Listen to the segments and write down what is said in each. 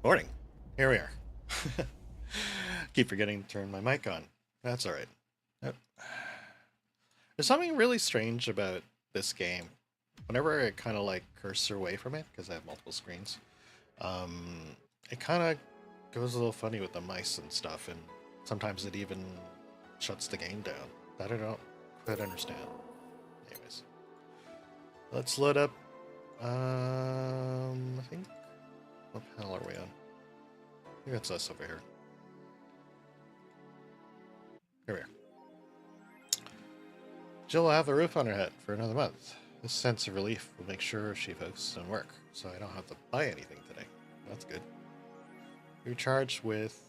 Morning. Here we are. Keep forgetting to turn my mic on. That's alright. Yep. There's something really strange about this game. Whenever I kind of like cursor away from it, because I have multiple screens, um, it kind of goes a little funny with the mice and stuff, and sometimes it even shuts the game down. That I don't quite understand. Anyways, let's load up. I think. What panel are we on? I think that's us over here. Here we are. Jill will have a roof on her head for another month. This sense of relief will make sure she focuses on work, so I don't have to buy anything today. That's good. You're charged with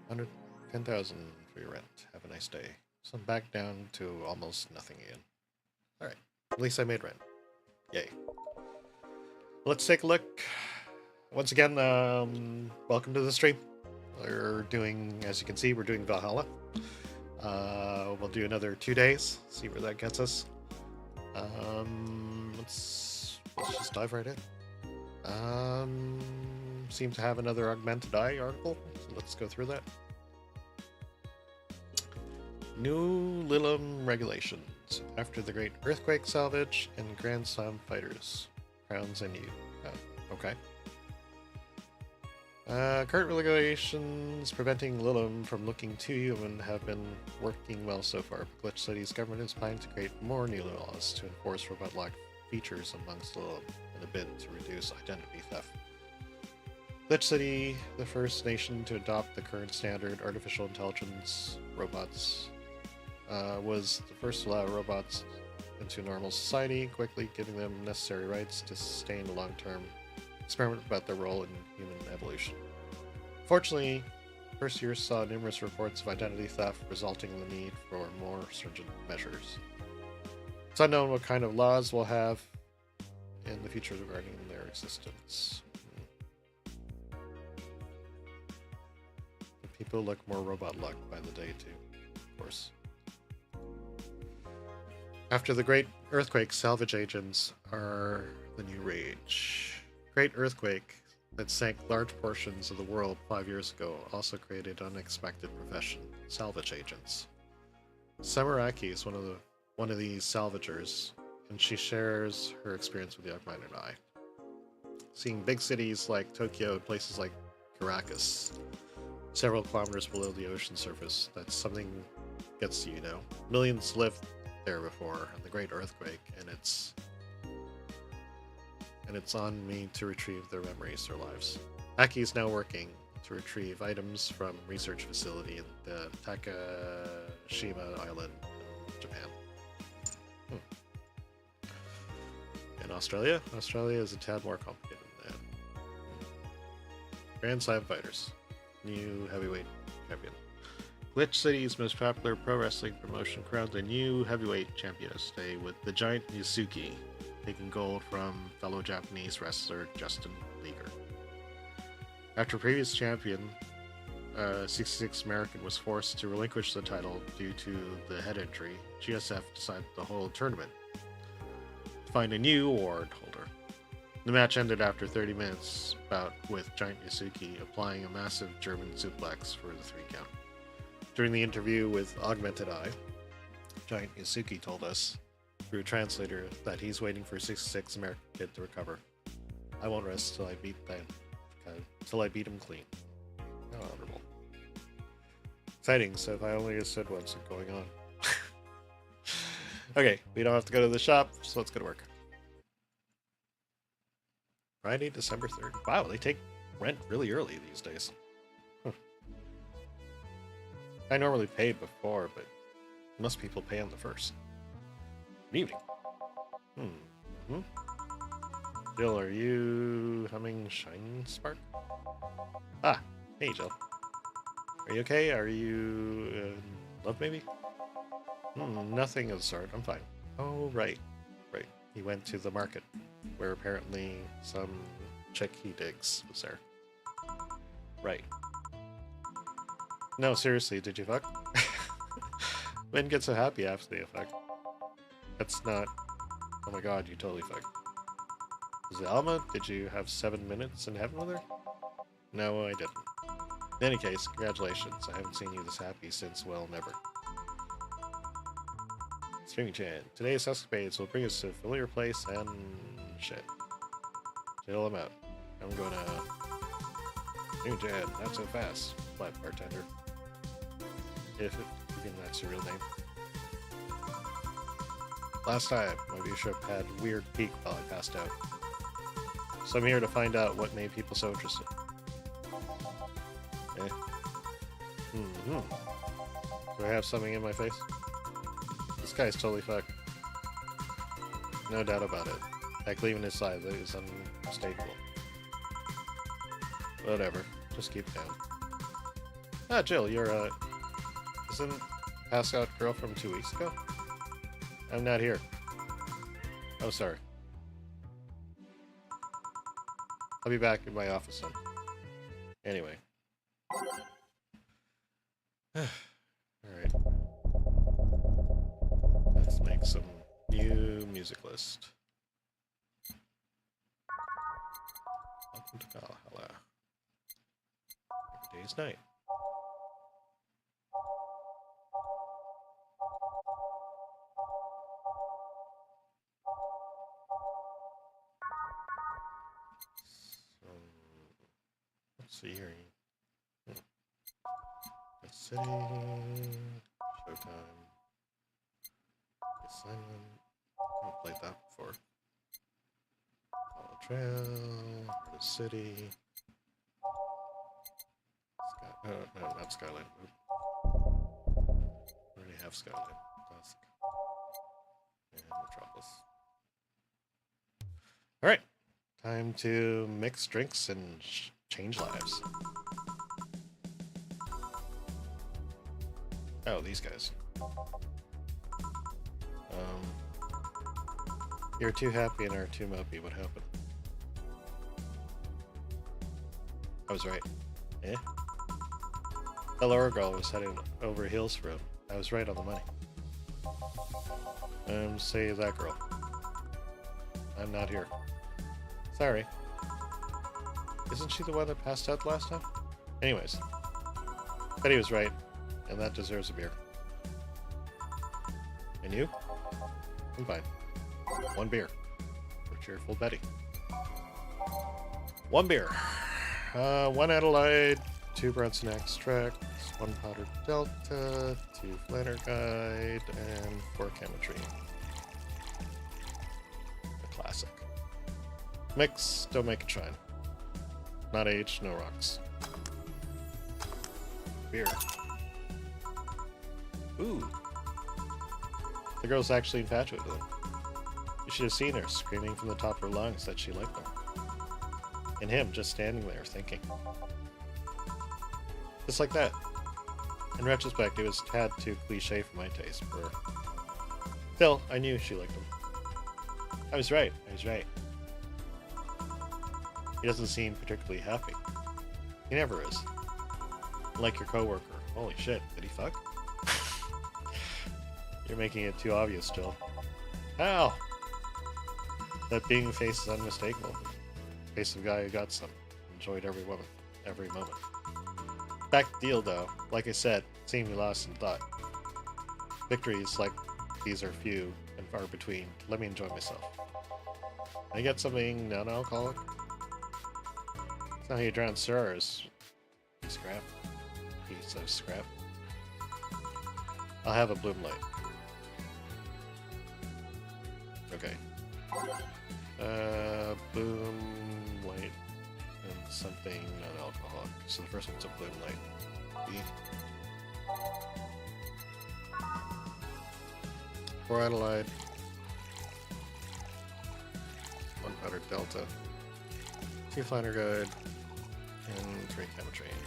110,000 for your rent. Have a nice day. So I'm back down to almost nothing again. Alright. At least I made rent. Yay. Let's take a look. Once again, welcome to the stream. We're doing, as you can see, we're doing Valhalla. We'll do another 2 days, see where that gets us. Let's just dive right in. Seem to have another Augmented Eye article, so let's go through that. New Lilum regulations after the Great Earthquake Salvage and Grand Slam Fighters. Crowns and you. Oh, okay. Current regulations preventing Lilum from looking too human have been working well so far. Glitch City's government is planning to create more new laws to enforce robot-like features amongst Lilum in a bid to reduce identity theft. Glitch City, the first nation to adopt the current standard artificial intelligence robots, was the first to allow robots into normal society, quickly giving them necessary rights to sustain a long-term experiment about their role in human evolution. Fortunately, first year saw numerous reports of identity theft, resulting in the need for more stringent measures. It's unknown what kind of laws we'll have in the future regarding their existence. People look more robot-like by the day, too, of course. After the Great Earthquake, salvage agents are the new rage. Great Earthquake that sank large portions of the world 5 years ago also created an unexpected profession, salvage agents. Samaraki is one of these salvagers, and she shares her experience with the Augmented Eye. Seeing big cities like Tokyo and places like Caracas, several kilometers below the ocean surface, that's something gets to you know. Millions lived there before the Great Earthquake, and it's on me to retrieve their memories, their lives. Aki is now working to retrieve items from research facility in the Takashima Island in Japan. In Australia? Australia is a tad more complicated than that. Grand Slam Fighters. New heavyweight champion. Glitch City's most popular pro wrestling promotion crowns a new heavyweight champion today with the Giant Yusuke taking gold from fellow Japanese wrestler Justin Leaguer. After previous champion, 66 American was forced to relinquish the title due to the head injury, GSF decided to hold a tournament to find a new award holder. The match ended after 30 minutes bout with Giant Yusuke applying a massive German suplex for the 3 count. During the interview with Augmented Eye, Giant Yusuke told us through a translator that he's waiting for 66 American Kid to recover. I won't rest till I beat him clean. How honorable. Exciting, so if I only understood what's going on. Okay, we don't have to go to the shop, so let's go to work. Friday, December 3rd. Wow, they take rent really early these days. Huh. I normally paid before, but most people pay on the 1st. Good evening. Jill, are you humming Shine Spark? Ah, hey Jill. Are you okay? Are you in love maybe? Nothing of the sort. I'm fine. Oh, right. Right. He went to the market, where apparently some chick he digs was there. Right. No, seriously, did you fuck? Men get so happy after they fuck. That's not... Oh my god, you totally fucked. Is it Alma? Did you have 7 minutes in heaven with her? No, I didn't. In any case, congratulations. I haven't seen you this happy since, well, never. Streaming Chan. Today's escapades will bring us to a familiar place and... shit. Chill him out. I'm gonna... Streaming Chan, not so fast. Flat bartender. If even that's your real name. Last time, my viewership had a weird peak while I passed out. So I'm here to find out what made people so interested. Eh. Do I have something in my face? This guy's totally fucked. No doubt about it. Heck, leaving his size is unmistakable. Whatever. Just keep down. Ah, Jill, you're, isn't passed out girl from 2 weeks ago? I'm not here. Oh, sorry. I'll be back in my office then. Anyway. Alright. Let's make some new music list. Welcome to Valhalla. Every day's night. Let's see here. The city, showtime, assignment. I've played that before. Follow trail, the city. Sky, no, not Skyline. We already have Skyline. Dusk. And Metropolis. Alright. Time to mix drinks and change lives. Oh, these guys. You're too happy and are too mopey. What happened? I was right. Eh? The lower girl was heading over heels for him. I was right on the money. Say that girl. I'm not here. Sorry. Isn't she the one that passed out last time? Anyways. Betty was right, and that deserves a beer. And you? I'm fine. 1 beer. For cheerful Betty. 1 beer. 1 Adelaide, 2 Brunson extracts, 1 powdered Delta, 2 Flanner Guide, and 4 Chemitrine. A classic. Mix, don't make it shine. Not aged, no rocks. Beer. Ooh. The girl's actually infatuated with him. You should have seen her screaming from the top of her lungs that she liked him. And him just standing there thinking. Just like that. In retrospect, it was a tad too cliche for my taste, but still, I knew she liked him. I was right. He doesn't seem particularly happy. He never is. Like your coworker. Holy shit, did he fuck? You're making it too obvious, Jill. Ow! That being face is unmistakable. Face of a guy who got some. Enjoyed every moment. Back to the deal, though. Like I said, seemingly lost in thought. Victories like these are few and far between. Let me enjoy myself. Can I get something non-alcoholic? It's not how you drown stars. Piece of scrap. I'll have a bloom light. Okay. Bloom light and something non-alcoholic. So the first one's a bloom light. B. For Adelaide. 1 powdered Delta. 2 Flanner Guide. And 3 Chemitrine.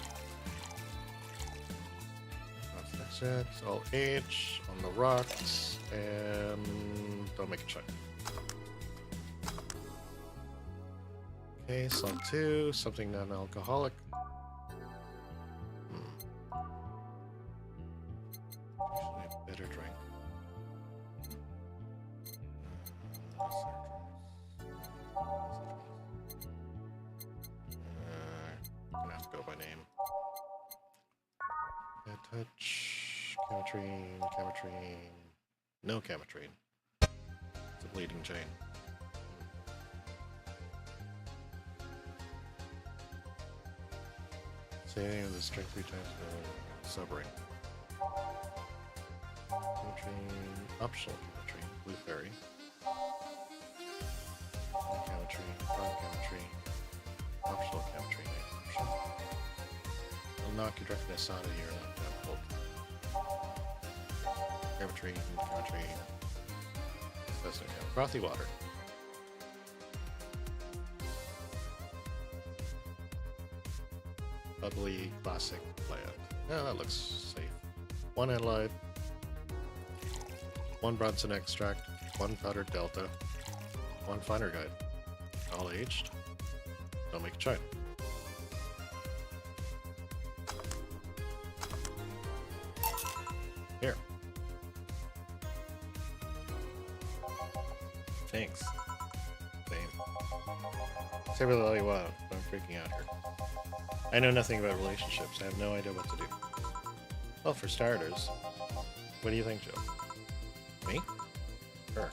That's all H on the rocks, and don't make it shine. Okay, slot 2, something non-alcoholic. Actually, a bitter drink. Gonna have Touch. Cametrine. Cametrine. No Cametrine. It's a bleeding chain. Saving the strength 3 times. Subring. Cametrine. Optional Cametrine. Blue Fairy. Cametrine. Prime Cametrine. Optional Cametrine. Optional. I'll knock your directness out of here. Cametrine. Cametrine. That's no count. Frothy Water. Bubbly Classic Plant. Yeah, that looks safe. 1 Adelaide. 1 Bronson Extract. 1 Powdered Delta. 1 Finer Guide. All aged. Don't make a china. Here. Thanks. Same. Say what all you want, but I'm freaking out here. I know nothing about relationships. I have no idea what to do. Well, for starters, what do you think, Joe? Me? Sure.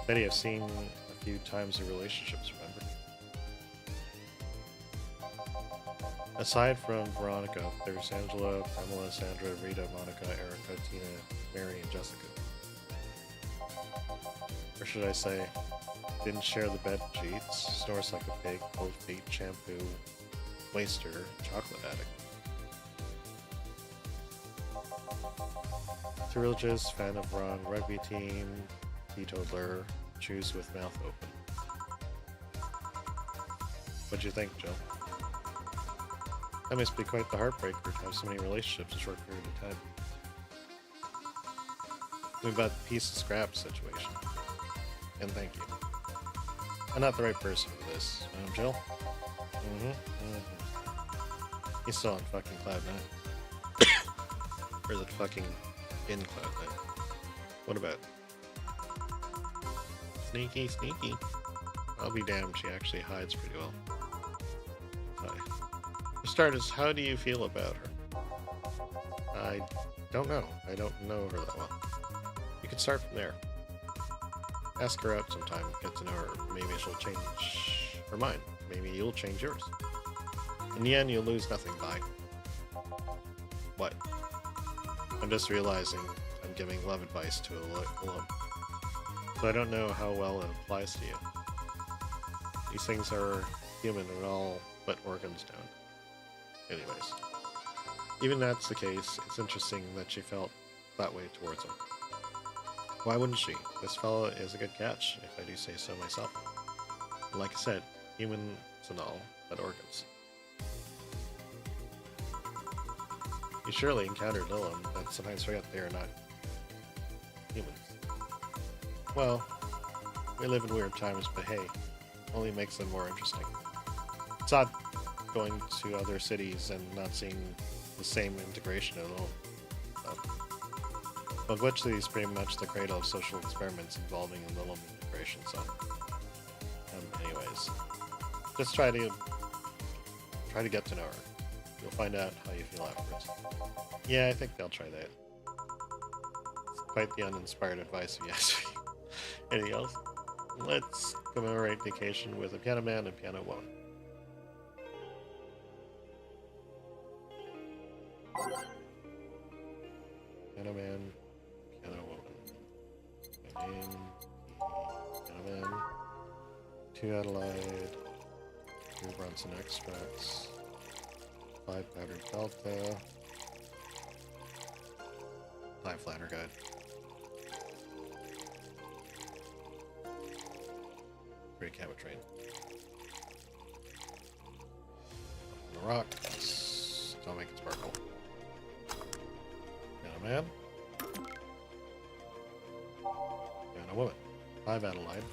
Betty, I've seen a few times in relationships, remember? Aside from Veronica, there's Angela, Pamela, Sandra, Rita, Monica, Erica, Tina, Mary, and Jessica. Or should I say, didn't share the bed sheets, snores like a pig, cold feet, shampoo, waster, chocolate addict. Too religious, fan of Ron, rugby team, teetotaler, choose with mouth open. What'd you think, Joe? That must be quite the heartbreaker to have so many relationships in a short period of time. What about the piece of scrap situation? And thank you. I'm not the right person for this, Jill? He's still on fucking Cloud 9. Or is it fucking in Cloud 9? What about? Sneaky, sneaky. I'll be damned, she actually hides pretty well. Hi. For starters, how do you feel about her? I don't know. I don't know her that well. You could start from there. Ask her out sometime, get to know her. Maybe she'll change her mind. Maybe you'll change yours. In the end, you'll lose nothing by. What? I'm just realizing I'm giving love advice to a alum. So I don't know how well it applies to you. These things are human and all but organs down. Anyways. Even that's the case, it's interesting that she felt that way towards him. Why wouldn't she? This fella is a good catch, if I do say so myself. And like I said, humans and all, but organs. You surely encountered Lilum, but sometimes forget they are not humans. Well, we live in weird times, but hey, only makes them more interesting. It's odd going to other cities and not seeing the same integration at all. But which city is pretty much the cradle of social experiments involving Lilum integration, so anyways. Just try to get to know her. You'll find out how you feel afterwards. Yeah, I think they'll try that. It's quite the uninspired advice if you ask me. Anything else? Let's commemorate vacation with a piano man and piano woman. Piano man, piano woman. Piano man. 2 Adelaide. 2 Bronson extracts. 5 powdered delta. 5 flatter guide. 3 Cabotrain. The rocks. Don't make it sparkle. Piano man. Piano woman. 5 Adelaide.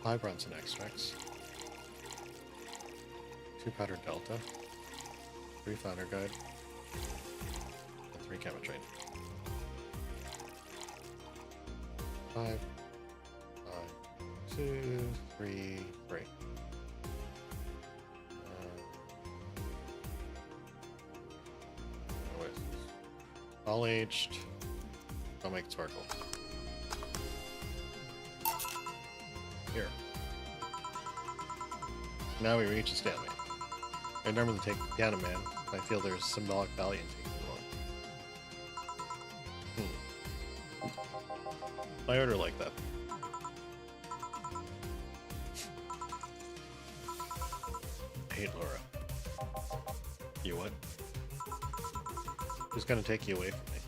5 Bronson extracts. 2 powdered delta. 3 founder guide. And 3 Cabotrain. 5. 2, 3, 3. All aged. Don't make it sparkle. Here. Now we reach a stalemate. I normally take the piano man. I feel there's symbolic value in taking one. I order like that. I hate Laura. You what? Who's gonna take you away from me?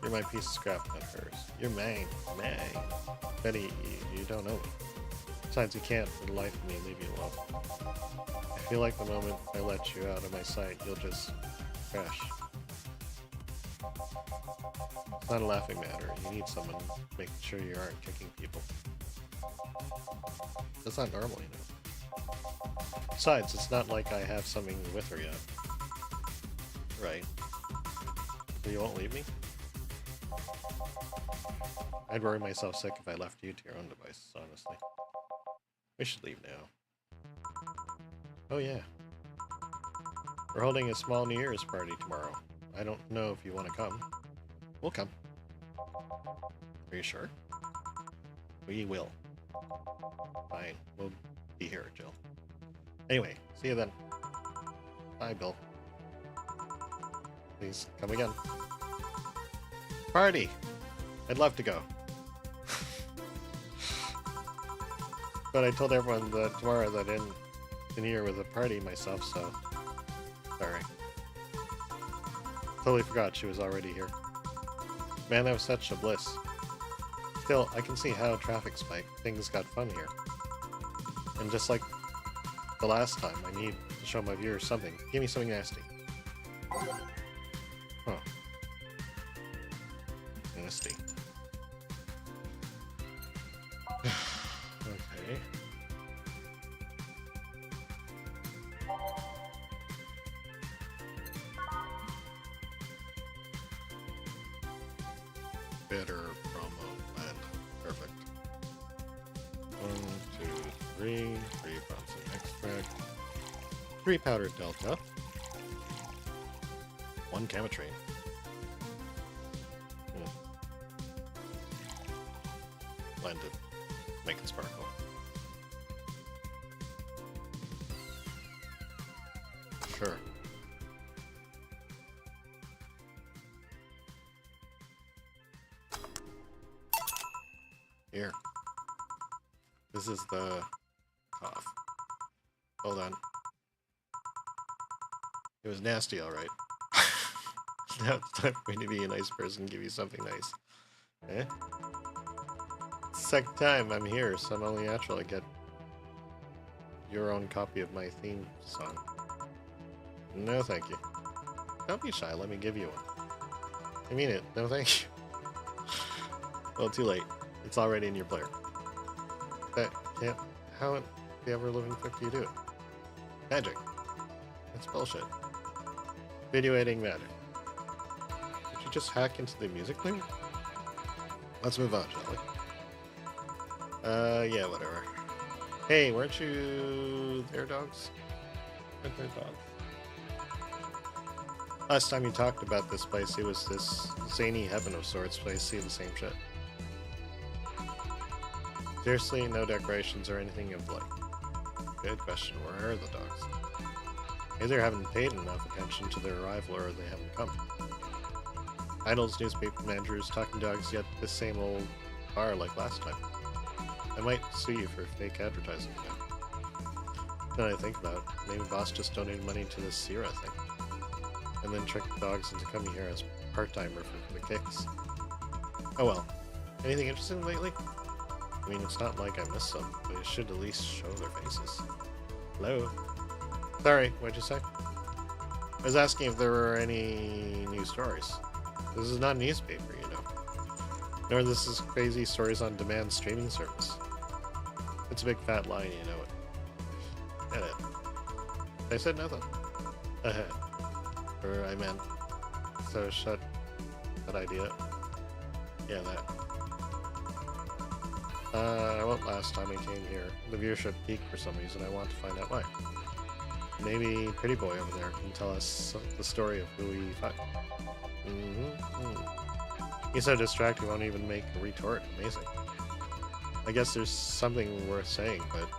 You're my piece of scrap, not hers. You're mine. Mine. Betty, you don't know me. Besides, you can't, for the life of me, leave me alone. I feel like the moment I let you out of my sight, you'll just crash. It's not a laughing matter. You need someone making sure you aren't kicking people. That's not normal, you know. Besides, it's not like I have something with her yet. Right. So you won't leave me? I'd worry myself sick if I left you to your own devices, honestly. We should leave now. Oh yeah. We're holding a small New Year's party tomorrow. I don't know if you want to come. We'll come. Are you sure? We will. Fine. We'll be here, Jill. Anyway, see you then. Bye, Bill. Please, come again. Party! I'd love to go. But I told everyone that tomorrow that in here with a party myself, so... Sorry. Totally forgot she was already here. Man, that was such a bliss. Still, I can see how traffic spiked. Things got fun here. And just like the last time, I need to show my viewers something. Give me something nasty. Huh. Nasty. Okay. Better promo plan. Perfect. 1, 2, 3. 3 pounds of extract. 3 powdered delta. 1 chemitrain. Blend it. Make it sparkle. Sure. Here. This is the cough. Hold on. It was nasty, alright. Now it's time for me to be a nice person and give you something nice. Eh? Second time I'm here, so I'm only natural to get your own copy of my theme song. No, thank you. Don't be shy, let me give you one. I mean it, no thank you. Well, too late. It's already in your player. That can't... How in the ever-living fuck do you do it? Magic. That's bullshit. Video editing magic. Did you just hack into the music player? Let's move on, shall we? Yeah, whatever. Hey, weren't you there, dogs? Weren't there dogs? Last time you talked about this place, it was this zany heaven of sorts, but I see the same shit. Seriously, no decorations or anything of like. Good question, where are the dogs? Either they haven't paid enough attention to their arrival or they haven't come. Idols, newspaper managers, talking dogs, yet the same old bar like last time. I might sue you for fake advertising again. Now that I think about it, maybe boss just donated money to this Sierra thing. And then tricked the dogs into coming here as part-timer for the kicks. Oh well. Anything interesting lately? I mean, it's not like I missed some, but it should at least show their faces. Hello? Sorry, what'd you say? I was asking if there were any new stories. This is not a newspaper, you know. Nor this is crazy stories on demand streaming service. It's a big fat lie, you know it. Get it. I said nothing. Or I meant. So shut that idea. Yeah, that. I went last time I came here. The viewership peaked for some reason. I want to find out why. Maybe Pretty Boy over there can tell us the story of who he fought. He's so distracted he won't even make a retort. Amazing. I guess there's something worth saying, but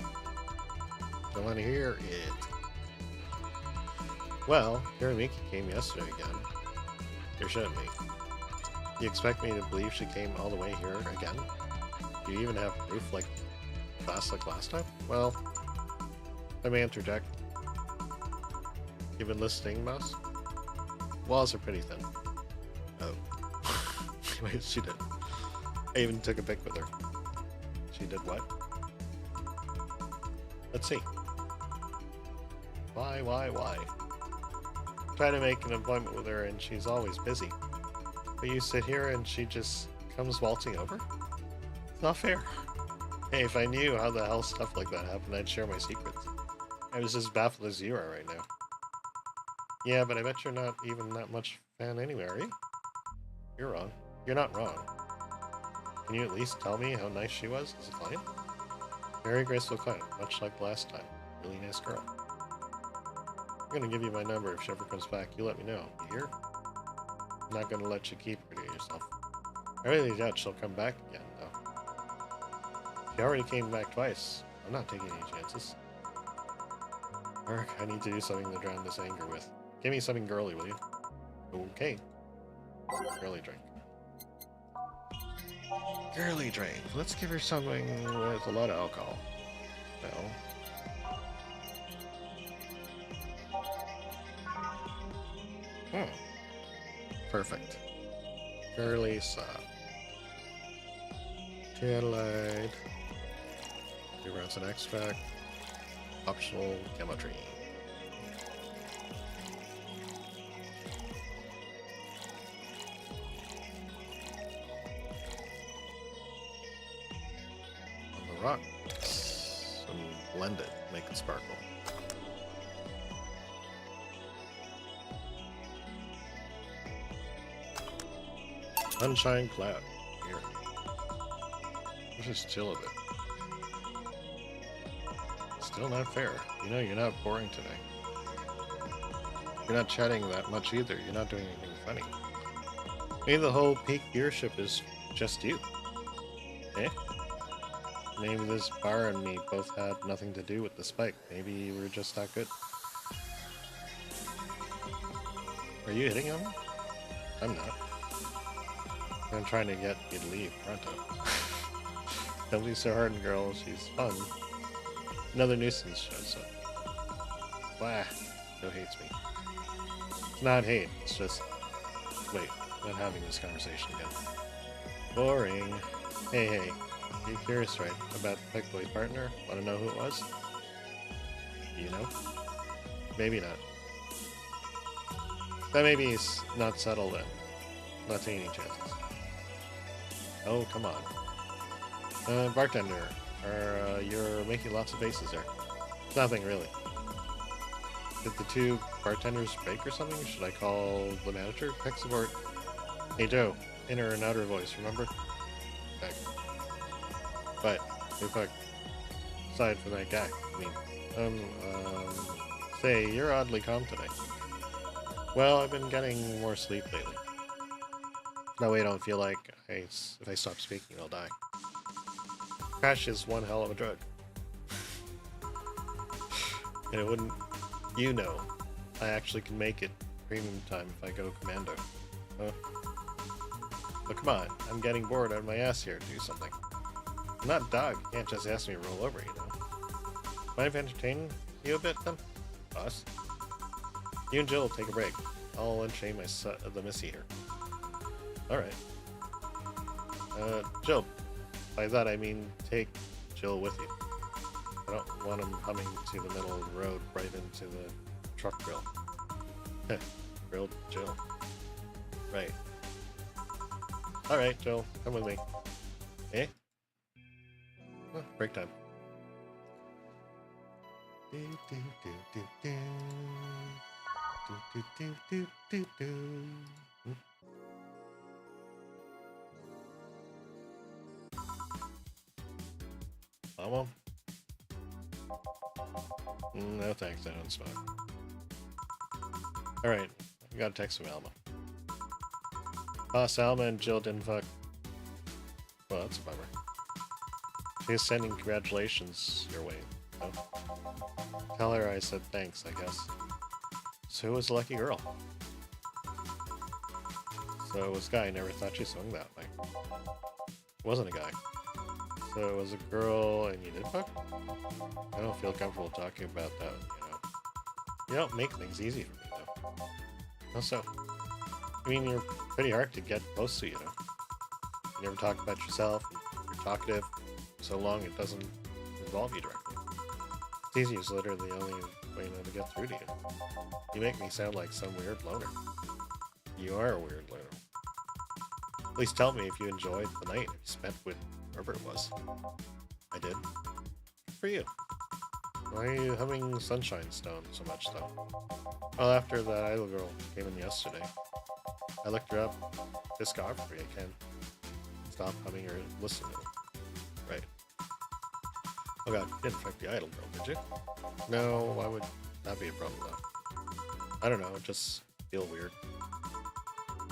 don't want to hear it. Well, Hiramiki came yesterday again. There shouldn't be. You expect me to believe she came all the way here again? Do you even have proof like last time? Well, I may interject. You've been listening, Mouse? Walls are pretty thin. Oh. Wait, she did. I even took a pic with her. She did what? Let's see. Why? Try to make an appointment with her and she's always busy. But you sit here and she just comes waltzing over? It's not fair. Hey, if I knew how the hell stuff like that happened, I'd share my secrets. I was as baffled as you are right now. Yeah, but I bet you're not even that much fan anyway, are you? You're wrong. You're not wrong. Can you at least tell me how nice she was as a client? Very graceful client, much like last time. Really nice girl. I'm gonna give you my number if she ever comes back. You let me know. You hear? I'm not gonna let you keep her to yourself. I really doubt she'll come back again, though. She already came back twice. I'm not taking any chances. Mark, I need to do something to drown this anger with. Give me something girly, will you? Okay. Girly drink. Girly drink. Let's give her something with a lot of alcohol. Well. Perfect. Girly soft. Candlelight. 2 rounds of extract. Optional chemistry. On the rocks. And blend it. Make it sparkle. Sunshine cloud. Here. Let's just chill a bit. Still not fair. You know, you're not boring today. You're not chatting that much either. You're not doing anything funny. Maybe the whole peak viewership is just you. Eh? Maybe this bar and me both had nothing to do with the spike. Maybe we're just not good. Are you hitting on me? I'm not. I'm trying to get you to leave, pronto. Don't be so hard on girl, she's fun. Another nuisance shows up. Wah, no hates me. It's not hate, it's just... Wait, I'm not having this conversation again. Boring. Hey, you're curious, right? About the Pick Boy partner? Want to know who it was? You know? Maybe not. That maybe is not settled then. Not taking any chances. Oh, come on. Bartender. You're making lots of faces there. Nothing, really. Did the 2 bartenders break or something? Should I call the manager? Tech support. Hey, Joe. Inner and outer voice, remember? Back. But, hey, fuck. Aside from that guy, I mean. Say, you're oddly calm today. Well, I've been getting more sleep lately. That way I don't feel like if I stop speaking, I'll die. Crash is one hell of a drug. And it wouldn't... You know, I actually can make it premium time if I go commando. But come on, I'm getting bored out of my ass here. Do something. I'm not a dog. You can't just ask me to roll over, you know. Mind if I entertain you a bit, then? Boss? You and Jill will take a break. I'll unchain the Missy here. Alright. Jill. By that I mean take Jill with you. I don't want him coming to the middle of the road right into the truck grill. Heh. Grilled Jill. Right. Alright, Jill. Come with me. Eh? Oh, break time. Do, do, do, do, do. Do, do, do, do, do, do. Vamos. No thanks, I don't smoke. Alright, I got a text from Alma. Boss Alma and Jill didn't fuck. Well, that's a bummer. She's sending congratulations your way. Oh. Tell her I said thanks, I guess. So who was the lucky girl? So it was a guy. I never thought she swung that way. It wasn't a guy. So it was a girl and you did fuck? I don't feel comfortable talking about that, you know. You don't make things easy for me, though. How so? I mean, you're pretty hard to get close to, you know. You never talk about yourself, you're talkative, so long it doesn't involve you directly. It's easy is literally the only way to get through to you. You make me sound like some weird loner. You are a weird loner. At least tell me if you enjoyed the night you spent with whoever it was. I did. Good for you. Why are you humming Sunshine Stone so much, though? Well, after that idol girl came in yesterday, I looked her up. Discography, I can stop humming or listening to it. Right. Oh god, you didn't fuck the idol girl, did you? No, why would that be a problem, though? I don't know, it just feel weird.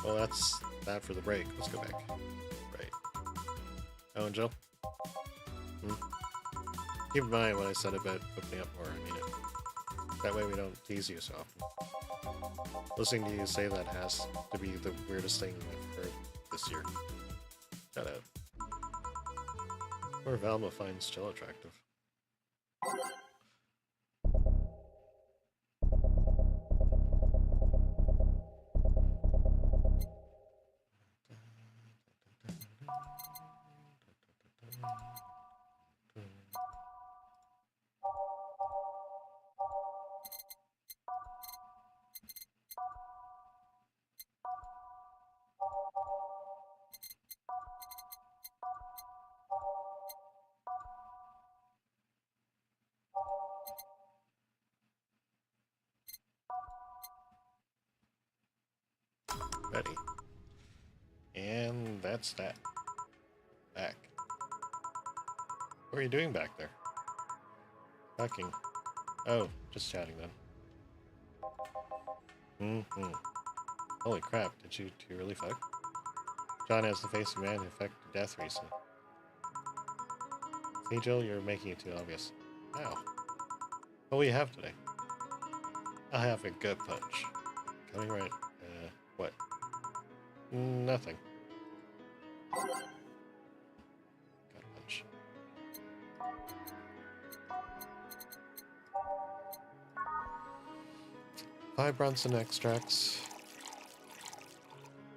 Well, that's that for the break. Let's go back. Right. Oh, and Joe? Keep in mind what I said about opening up more. I mean it. That way we don't tease you so often. Listening to you say that has to be the weirdest thing I've heard this year. Shut out. Or Valma finds Jill attractive. Ready. And that's that. Back. What are you doing back there? Fucking. Oh, just chatting then. Holy crap, did you two really fuck? John has the face of a man who fucked to death recently. See, Jill, you're making it too obvious. Ow. What will you have today? I'll have a gut punch. Coming right. What? Nothing. Gut punch. Five Bronson extracts.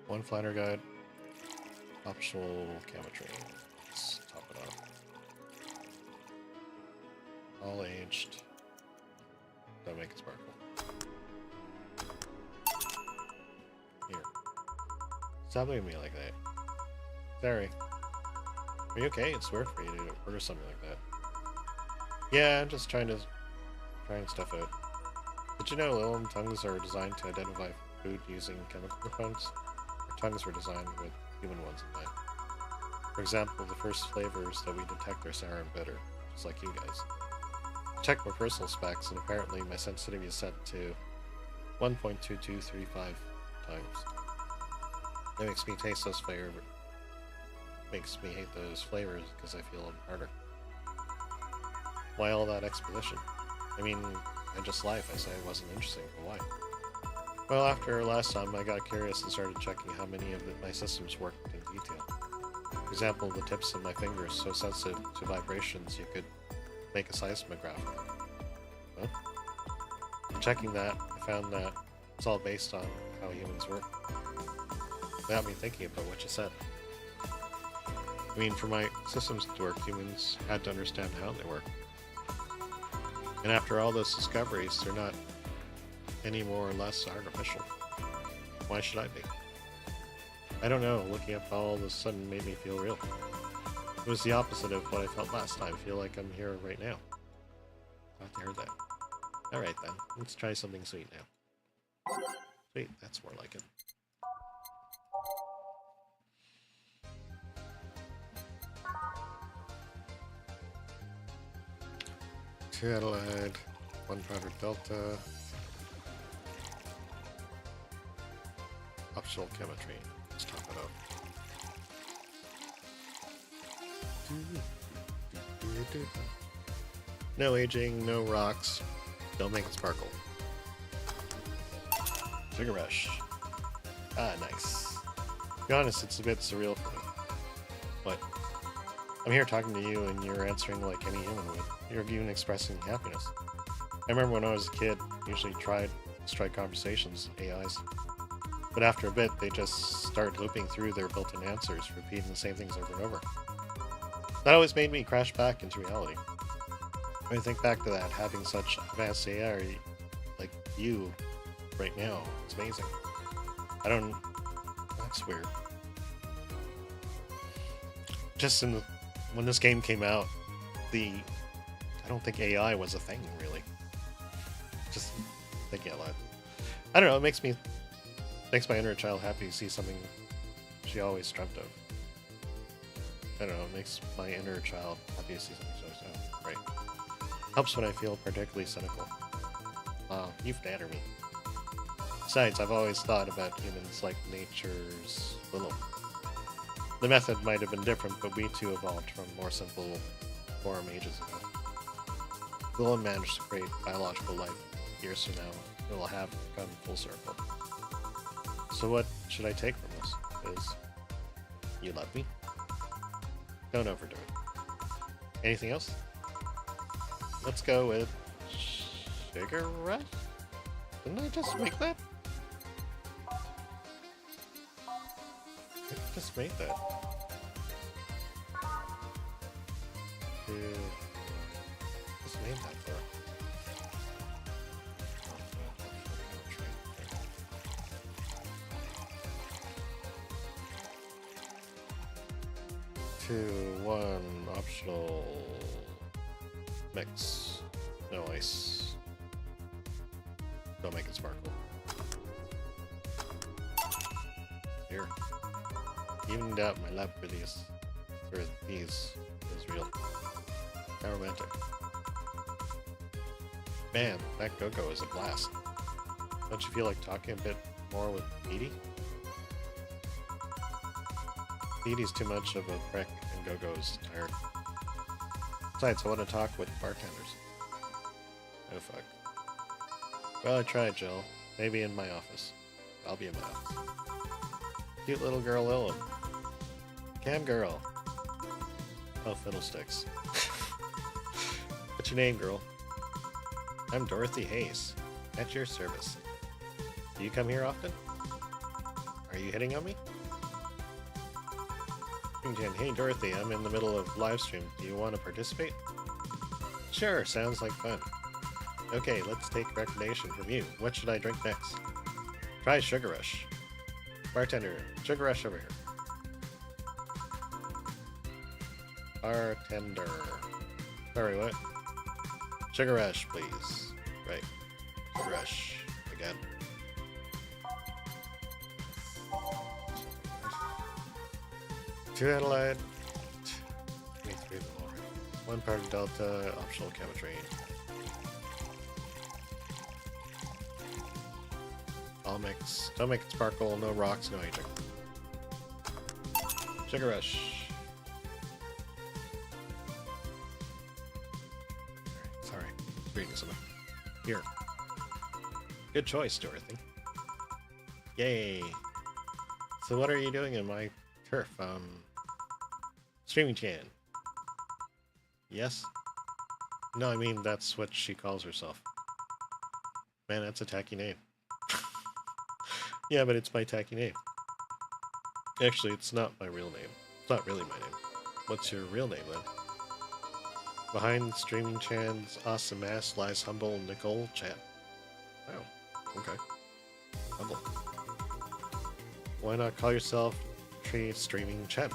One flanner guide. Optional chemistry. Let's top it up. All aged. Don't make it sparkle. Here. Stop looking at me like that. Sorry. Are you okay? It's weird for you to order something like that. Yeah, I'm just trying stuff out. Did you know little tongues are designed to identify food using chemical components? Our tongues were designed with human ones in mind. For example, the first flavors that we detect are sour and bitter, just like you guys. I checked my personal specs, and apparently my sensitivity is set to 1.2235 times. That makes me taste those flavors. Makes me hate those flavors because I feel them harder. Why all that exposition? I mean, I just lie if I say I wasn't interested, but why? Well, after last time, I got curious and started checking how many of my systems worked in detail. For example, the tips of my fingers so sensitive to vibrations you could make a seismograph. Huh? Checking that, I found that it's all based on how humans work. Without me thinking about what you said. I mean, for my systems to work, humans had to understand how they work. And after all those discoveries, they're not any more or less artificial. Why should I be? I don't know, looking up all of a sudden made me feel real. It was the opposite of what I felt last time. I feel like I'm here right now. Glad to hear that. Alright then, let's try something sweet now. Sweet, that's more like it. 2 Adelaide, 1 Powder Delta. Optional chemistry. Let's top it up. No aging, no rocks. Don't make it sparkle. Sugar Rush. Ah, nice. To be honest, it's a bit surreal for me. But I'm here talking to you and you're answering like any human would. You're even expressing happiness. I remember when I was a kid, usually tried strike conversations, AIs. But after a bit, they just start looping through their built-in answers, repeating the same things over and over. That always made me crash back into reality. When I think back to that, having such advanced AI like you right now, it's amazing. That's weird. Just when this game came out, I don't think AI was a thing, really. Just thinking out loud. I don't know, it makes my inner child happy to see something she always dreamt of. I don't know, it makes my inner child happy to see something so right. Helps when I feel particularly cynical. You flatter me. Besides, I've always thought about humans like nature's Lilith. The method might have been different, but we too evolved from more simple form ages ago. Lilith managed to create biological life. Years from now, it will have come full circle. So what should I take from this? Is you love me? Don't overdo it. Anything else? Let's go with Sugar Rush? Didn't I just make that? I just made that. Just made that for her. 2, 1, optional mix. No ice. Don't make it sparkle. Here. Evened out my love for these is real. How romantic. Man, that go-go is a blast. Don't you feel like talking a bit more with Edie? Edie's too much of a prick and Go-Go's tired. Besides, I want to talk with bartenders. Oh fuck. Well, I tried, Jill. Maybe in my office. I'll be in my office. Cute little girl Lilith. Cam girl. Oh, fiddlesticks. What's your name, girl? I'm Dorothy Hayes. At your service. Do you come here often? Are you hitting on me? Hey Dorothy, I'm in the middle of live stream. Do you want to participate? Sure, sounds like fun. Okay, let's take a recommendation from you. What should I drink next? Try Sugar Rush. Bartender, Sugar Rush over here. Bartender. Sorry, what? Sugar Rush, please. Right. Sugar Rush. Again. Two Adelaide. 23 more. 1 part of Delta, optional chemistry. All mix. Don't make it sparkle, no rocks, no aging. Sugar Rush. Sorry, reading something. Here. Good choice, Dorothy. Yay. So what are you doing in my turf? Streaming Chan. Yes? No, I mean, that's what she calls herself. Man, that's a tacky name. Yeah, but it's my tacky name. Actually, it's not my real name. It's not really my name. What's your real name, then? Behind Streaming Chan's awesome ass lies humble Nicole Chan. Oh, okay. Humble. Why not call yourself Streaming Chan?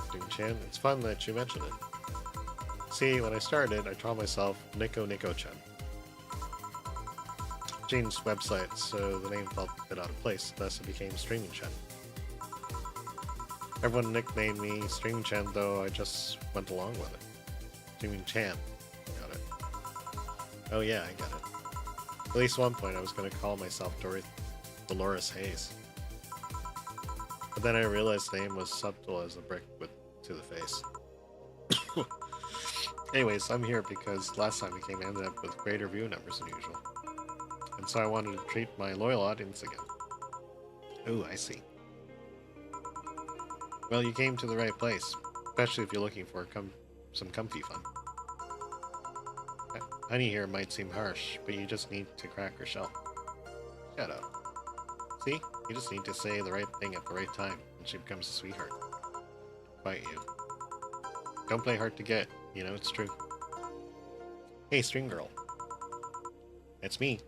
Streaming Chan, it's fun that you mentioned it. See, when I started, I called myself Nico Chan. Changed website, so the name felt a bit out of place, thus it became Streaming Chan. Everyone nicknamed me Streaming Chan, though I just went along with it. Streaming Chan. Got it. Oh yeah, I got it. At least one point I was going to call myself Dolores Hayes. But then I realized the name was subtle as a brick to the face. Anyways, I'm here because last time we came ended up with greater view numbers than usual. And so I wanted to treat my loyal audience again. Oh, I see. Well, you came to the right place, especially if you're looking for some comfy fun. Honey here might seem harsh, but you just need to crack her shell. Shut up. See? You just need to say the right thing at the right time, and she becomes a sweetheart. Quite you. Don't play hard to get, you know it's true. Hey, String Girl. It's me.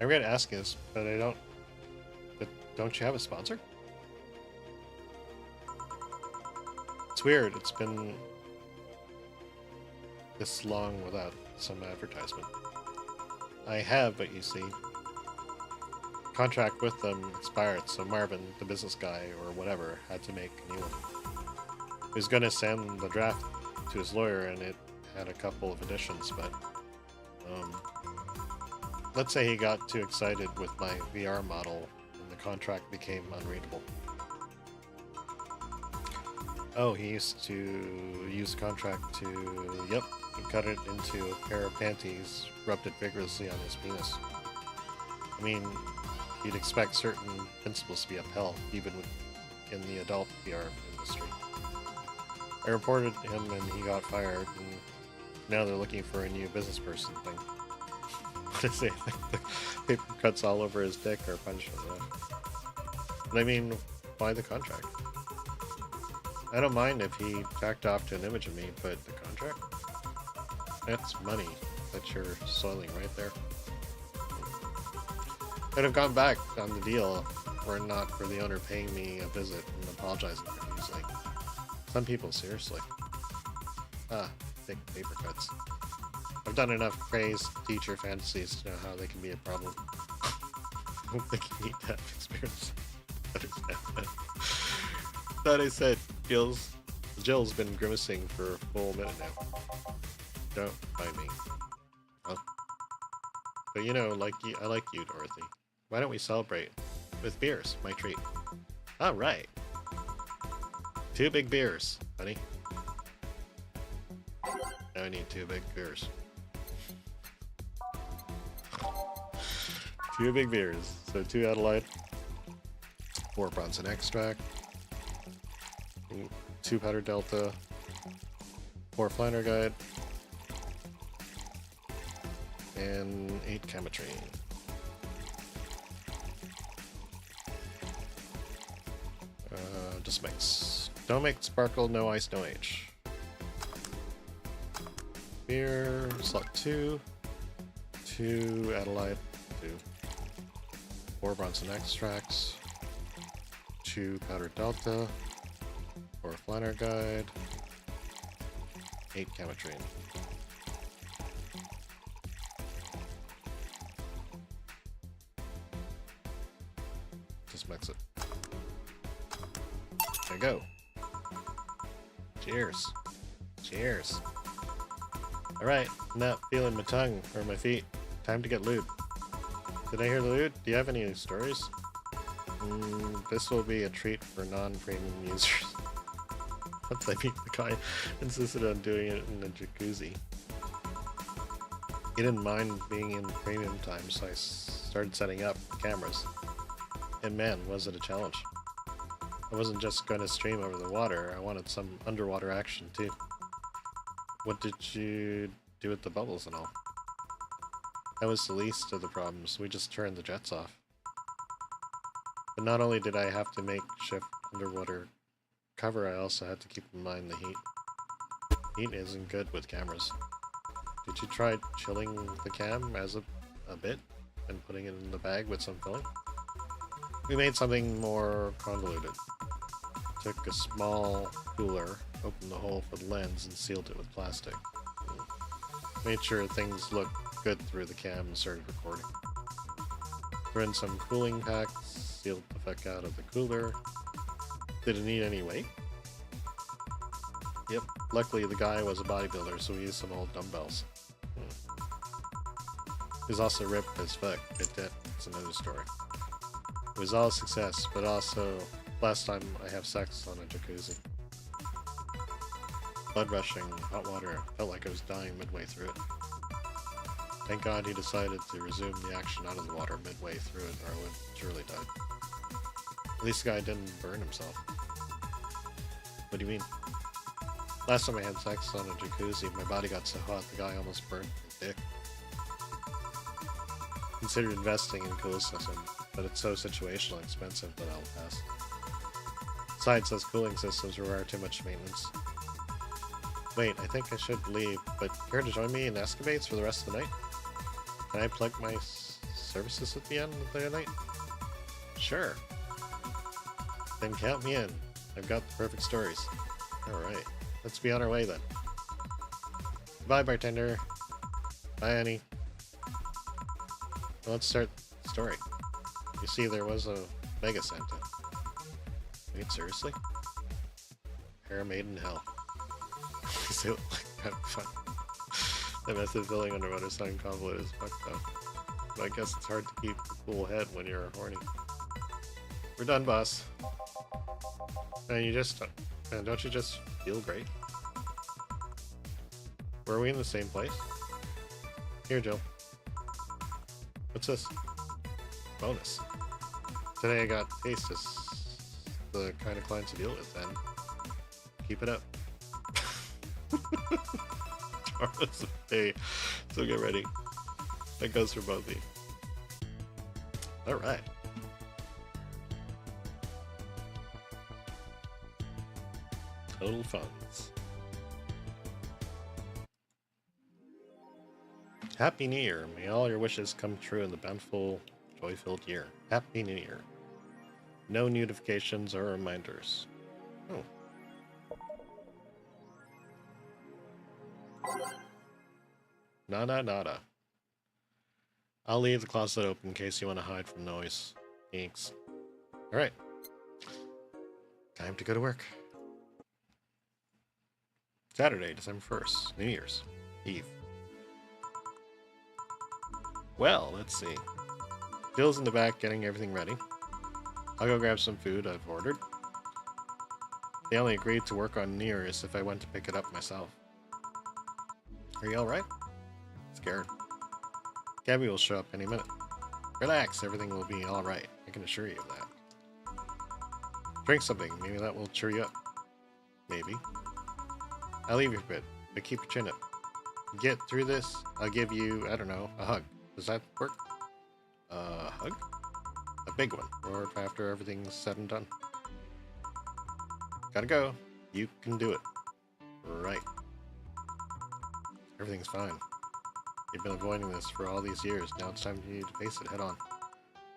I regret asking this, but don't you have a sponsor? It's weird, it's been this long without some advertisement. I have, but you see, contract with them expired, so Marvin, the business guy or whatever, had to make a new one. He was going to send the draft to his lawyer, and it had a couple of additions, but let's say he got too excited with my VR model, and the contract became unreadable. Oh, he used to use the contract to, yep, he cut it into a pair of panties, rubbed it vigorously on his penis. I mean, you'd expect certain principles to be upheld, even in the adult VR industry. I reported him and he got fired, and now they're looking for a new business person thing. What is it? Paper cuts all over his dick or punched him off. But I mean, why the contract? I don't mind if he jacked off to an image of me, but the contract? That's money that you're soiling right there. I'd have gone back on the deal were it not for the owner paying me a visit and apologizing profusely. Some people, seriously. Ah, thick paper cuts. I've done enough crazed teacher fantasies to know how they can be a problem. I don't think you need to have experience. That I said, Jill's been grimacing for a full minute now. Don't mind me. Oh. But you know, I like you, Dorothy. Why don't we celebrate with beers? My treat. All right. 2 big beers, honey. Now I need 2 big beers. 2 big beers. So 2 Adelaide, 4 Bronson extract, 2 powder delta, 4 flanner guide, and 8 chemistry. Just mix. Don't make sparkle, no ice, no age. Beer, slot 2, 2 Adelaide, 2, 4 Bronson extracts, 2 powder delta, 4 flanner guide, 8 chemistry. Just mix it. There you go. Cheers. Cheers. Alright, I'm not feeling my tongue or my feet. Time to get lewd. Did I hear the lewd? Do you have any stories? This will be a treat for non-premium users. Once I meet the guy, insisted on doing it in a jacuzzi. He didn't mind being in premium time, so I started setting up cameras. And man, was it a challenge. I wasn't just going to stream over the water, I wanted some underwater action too. What did you do with the bubbles and all? That was the least of the problems, we just turned the jets off. But not only did I have to make shift underwater cover, I also had to keep in mind the heat. Heat isn't good with cameras. Did you try chilling the cam as a bit and putting it in the bag with some filling? We made something more convoluted. Took a small cooler, opened the hole for the lens, and sealed it with plastic. Made sure things looked good through the cam and started recording. Threw in some cooling packs, sealed the fuck out of the cooler. Did it need any weight? Yep. Luckily the guy was a bodybuilder, so we used some old dumbbells. was also ripped as fuck, but that's another story. It was all a success, but also last time I have sex on a jacuzzi. Blood rushing, hot water, felt like I was dying midway through it. Thank God he decided to resume the action out of the water midway through it, or I would surely died. At least the guy didn't burn himself. What do you mean? Last time I had sex on a jacuzzi, my body got so hot the guy almost burned my dick. Considered investing in cooling system, but it's so situational and expensive that I'll pass. Besides, those cooling systems require too much maintenance. Wait, I think I should leave, but care to join me in escapades for the rest of the night? Can I plug my services at the end of the night? Sure. Then count me in. I've got the perfect stories. Alright, let's be on our way then. Bye, bartender. Bye, Annie. Well, let's start the story. You see, there was a Mega Santa. Wait, seriously? Hair made in hell. Is it like kind of fun? That method of filling underwater sounding convoluted as fuck though. But I guess it's hard to keep a cool head when you're horny. We're done, boss. And don't you just feel great? Were we in the same place? Here, Jill. What's this? Bonus. Today I got taste is the kind of client to deal with, and keep it up. Tomorrow's a day, so get ready. That goes for both of you. Alright. Total funds. Happy New Year. May all your wishes come true in the bountiful, joy-filled year. Happy New Year. No notifications or reminders. Oh. Nada nada. I'll leave the closet open in case you want to hide from noise. Thanks. Alright. Time to go to work. Saturday, December 1st. New Year's Eve. Well, let's see. Bill's in the back getting everything ready. I'll go grab some food I've ordered. They only agreed to work on New Year's if I went to pick it up myself. Are you alright? Scared. Gabby will show up any minute. Relax, everything will be alright. I can assure you of that. Drink something, maybe that will cheer you up. Maybe. I'll leave you a bit, but keep your chin up. Get through this, I'll give you, I don't know, a hug. Does that work? A hug? A big one, or after everything's said and done. Gotta go. You can do it. Right. Everything's fine. You've been avoiding this for all these years. Now it's time for you to face it head on.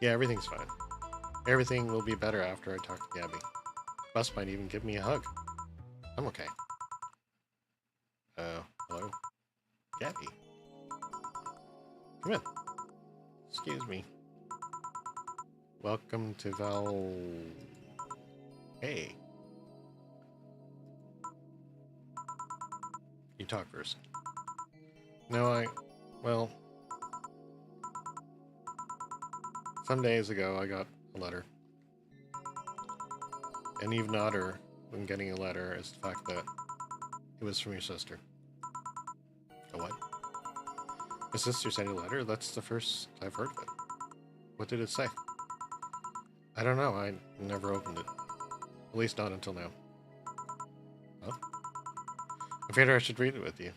Yeah, everything's fine. Everything will be better after I talk to Gabby. Bus might even give me a hug. I'm okay. Hello? Gabby? Come in. Excuse me. Welcome to Val... Hey. You talk first. No, well... Some days ago, I got a letter. And even odder than getting a letter is the fact that it was from your sister. A what? My sister sent you a letter? That's the first I've heard of it. What did it say? I don't know. I never opened it. At least not until now. Huh? I figured I should read it with you.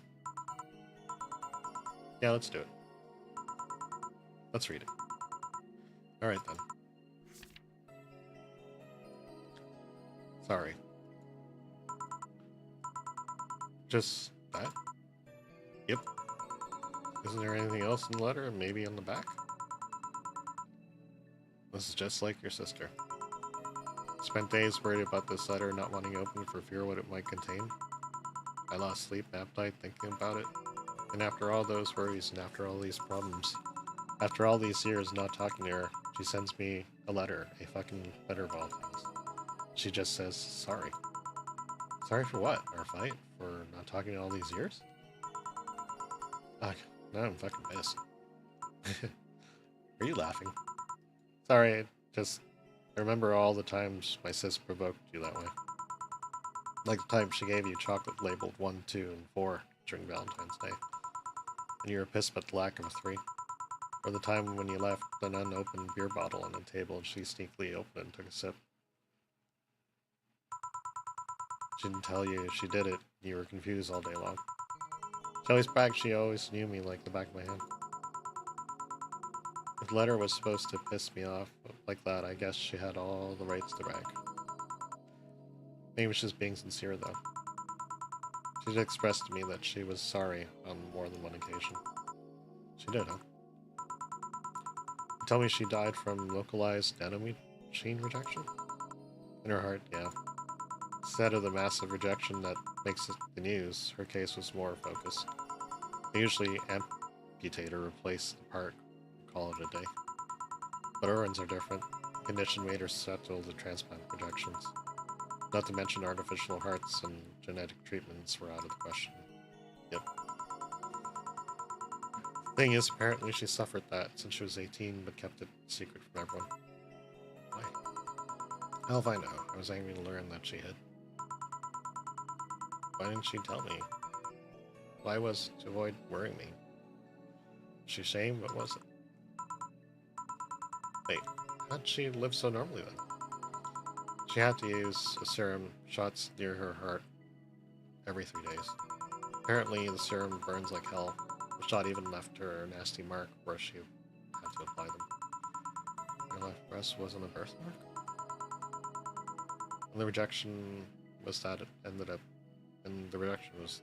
Yeah, let's do it. Let's read it. Alright then. Sorry. Just that? Yep. Isn't there anything else in the letter? Maybe on the back? This is just like your sister. Spent days worried about this letter, not wanting to open for fear of what it might contain. I lost sleep and appetite thinking about it. And after all those worries and after all these problems, after all these years not talking to her, she sends me a letter, a fucking letter of all things. She just says, sorry. Sorry for what? Our fight? For not talking all these years? Ugh, now I'm fucking pissed. Are you laughing? Sorry, I remember all the times my sis provoked you that way. Like the time she gave you chocolate labeled 1, 2, and 4 during Valentine's Day. And you were pissed about the lack of a 3. Or the time when you left an unopened beer bottle on the table and she sneakily opened it and took a sip. She didn't tell you she did it, you were confused all day long. She always bragged she always knew me like the back of my hand. If the letter was supposed to piss me off like that, I guess she had all the rights to brag. Maybe she was just being sincere, though. She did express to me that she was sorry on more than one occasion. She did, huh? You tell me she died from localized nanomachine rejection? In her heart, yeah. Instead of the massive rejection that makes it the news, her case was more focused. They usually amputate or replace the part and call it a day. But organs are different. The condition made her susceptible to transplant rejections. Not to mention artificial hearts and genetic treatments were out of the question. Yep. Thing is, apparently she suffered that since she was 18, but kept it secret from everyone. Why? Hell if I know. I was angry to learn that she had. Why didn't she tell me? Why was it to avoid worrying me? Was she ashamed? What was it? Wait, how'd she live so normally then? She had to use a serum shots near her heart every 3 days. Apparently, the serum burns like hell. The shot even left her a nasty mark where she had to apply them. Her left breast wasn't a birthmark? And the rejection was that it ended up. And the rejection was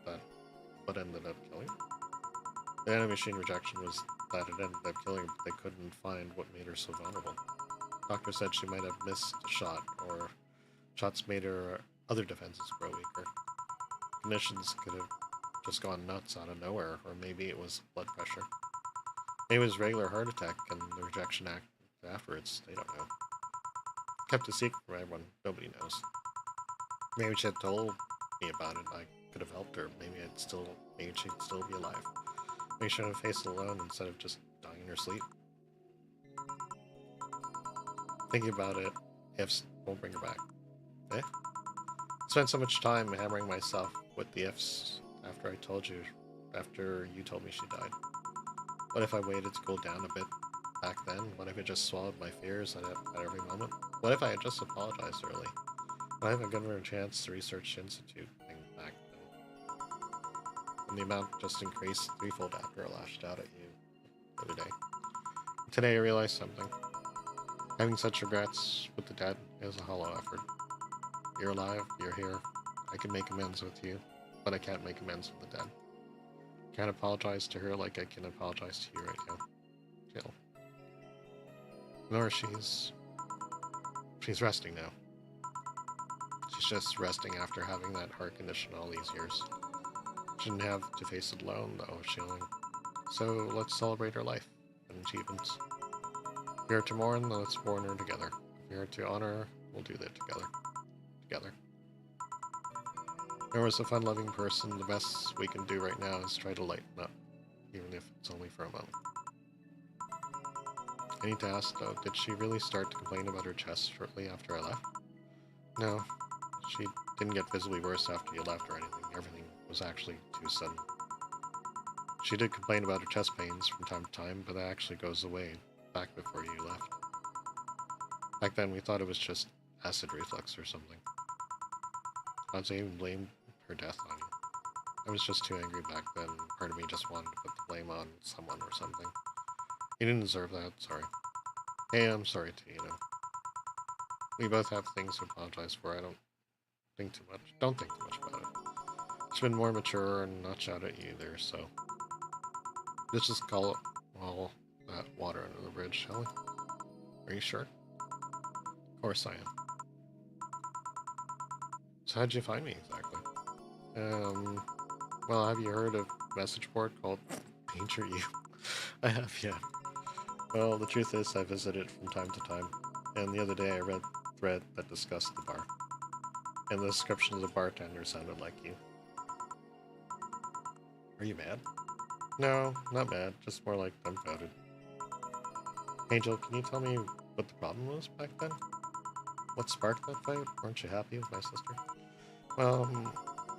that what ended up killing her? The nanomachine rejection was that it ended up killing her, but they couldn't find what made her so vulnerable. Doctor said she might have missed a shot, or shots made her other defenses grow weaker. Conditions could have just gone nuts out of nowhere, or maybe it was blood pressure. Maybe it was regular heart attack and the rejection act afterwards. They don't know. Kept a secret from everyone. Nobody knows. Maybe she had told me about it. I could have helped her. Maybe she'd still be alive. Maybe she would have faced it alone instead of just dying in her sleep. Thinking about it, ifs won't bring her back. Eh? I spent so much time hammering myself with the ifs after you told me she died. What if I waited to cool down a bit back then? What if I just swallowed my fears at every moment? What if I had just apologized early? What if I given her a chance to research the Institute thing back then? And the amount just increased threefold after I lashed out at you the other day. Today I realized something. Having such regrets with the dead is a hollow effort. You're alive, you're here. I can make amends with you, but I can't make amends with the dead. I can't apologize to her like I can apologize to you right now. Jill. Nor she's resting now. She's just resting after having that heart condition all these years. She didn't have to face it alone, though, so let's celebrate her life and achievements. If we are to mourn, let's mourn her together. If we are to honor her, we'll do that together. There was a fun-loving person. The best we can do right now is try to lighten up, even if it's only for a moment. I need to ask, though, did she really start to complain about her chest shortly after I left? No, she didn't get visibly worse after you left or anything. Everything was actually too sudden. She did complain about her chest pains from time to time, but that actually goes away back before you left. Back then, we thought it was just acid reflux or something. I'd say even blamed her death on you. I was just too angry back then. Part of me just wanted to put the blame on someone or something. You didn't deserve that, sorry. Hey, I'm sorry too, you know. We both have things to apologize for. I don't think too much about it. It's been more mature and not shout at you either, so let's just call it all that water under the bridge, shall we? Are you sure? Of course I am. So how'd you find me exactly? Well, have you heard of a message board called Danger You? I have, yeah. Well, the truth is I visit it from time to time, and the other day I read a thread that discussed the bar, and the description of the bartender sounded like you. Are you mad? No, not mad, just more like dumbfounded. Angel, can you tell me what the problem was back then? What sparked that fight? Weren't you happy with my sister? Well,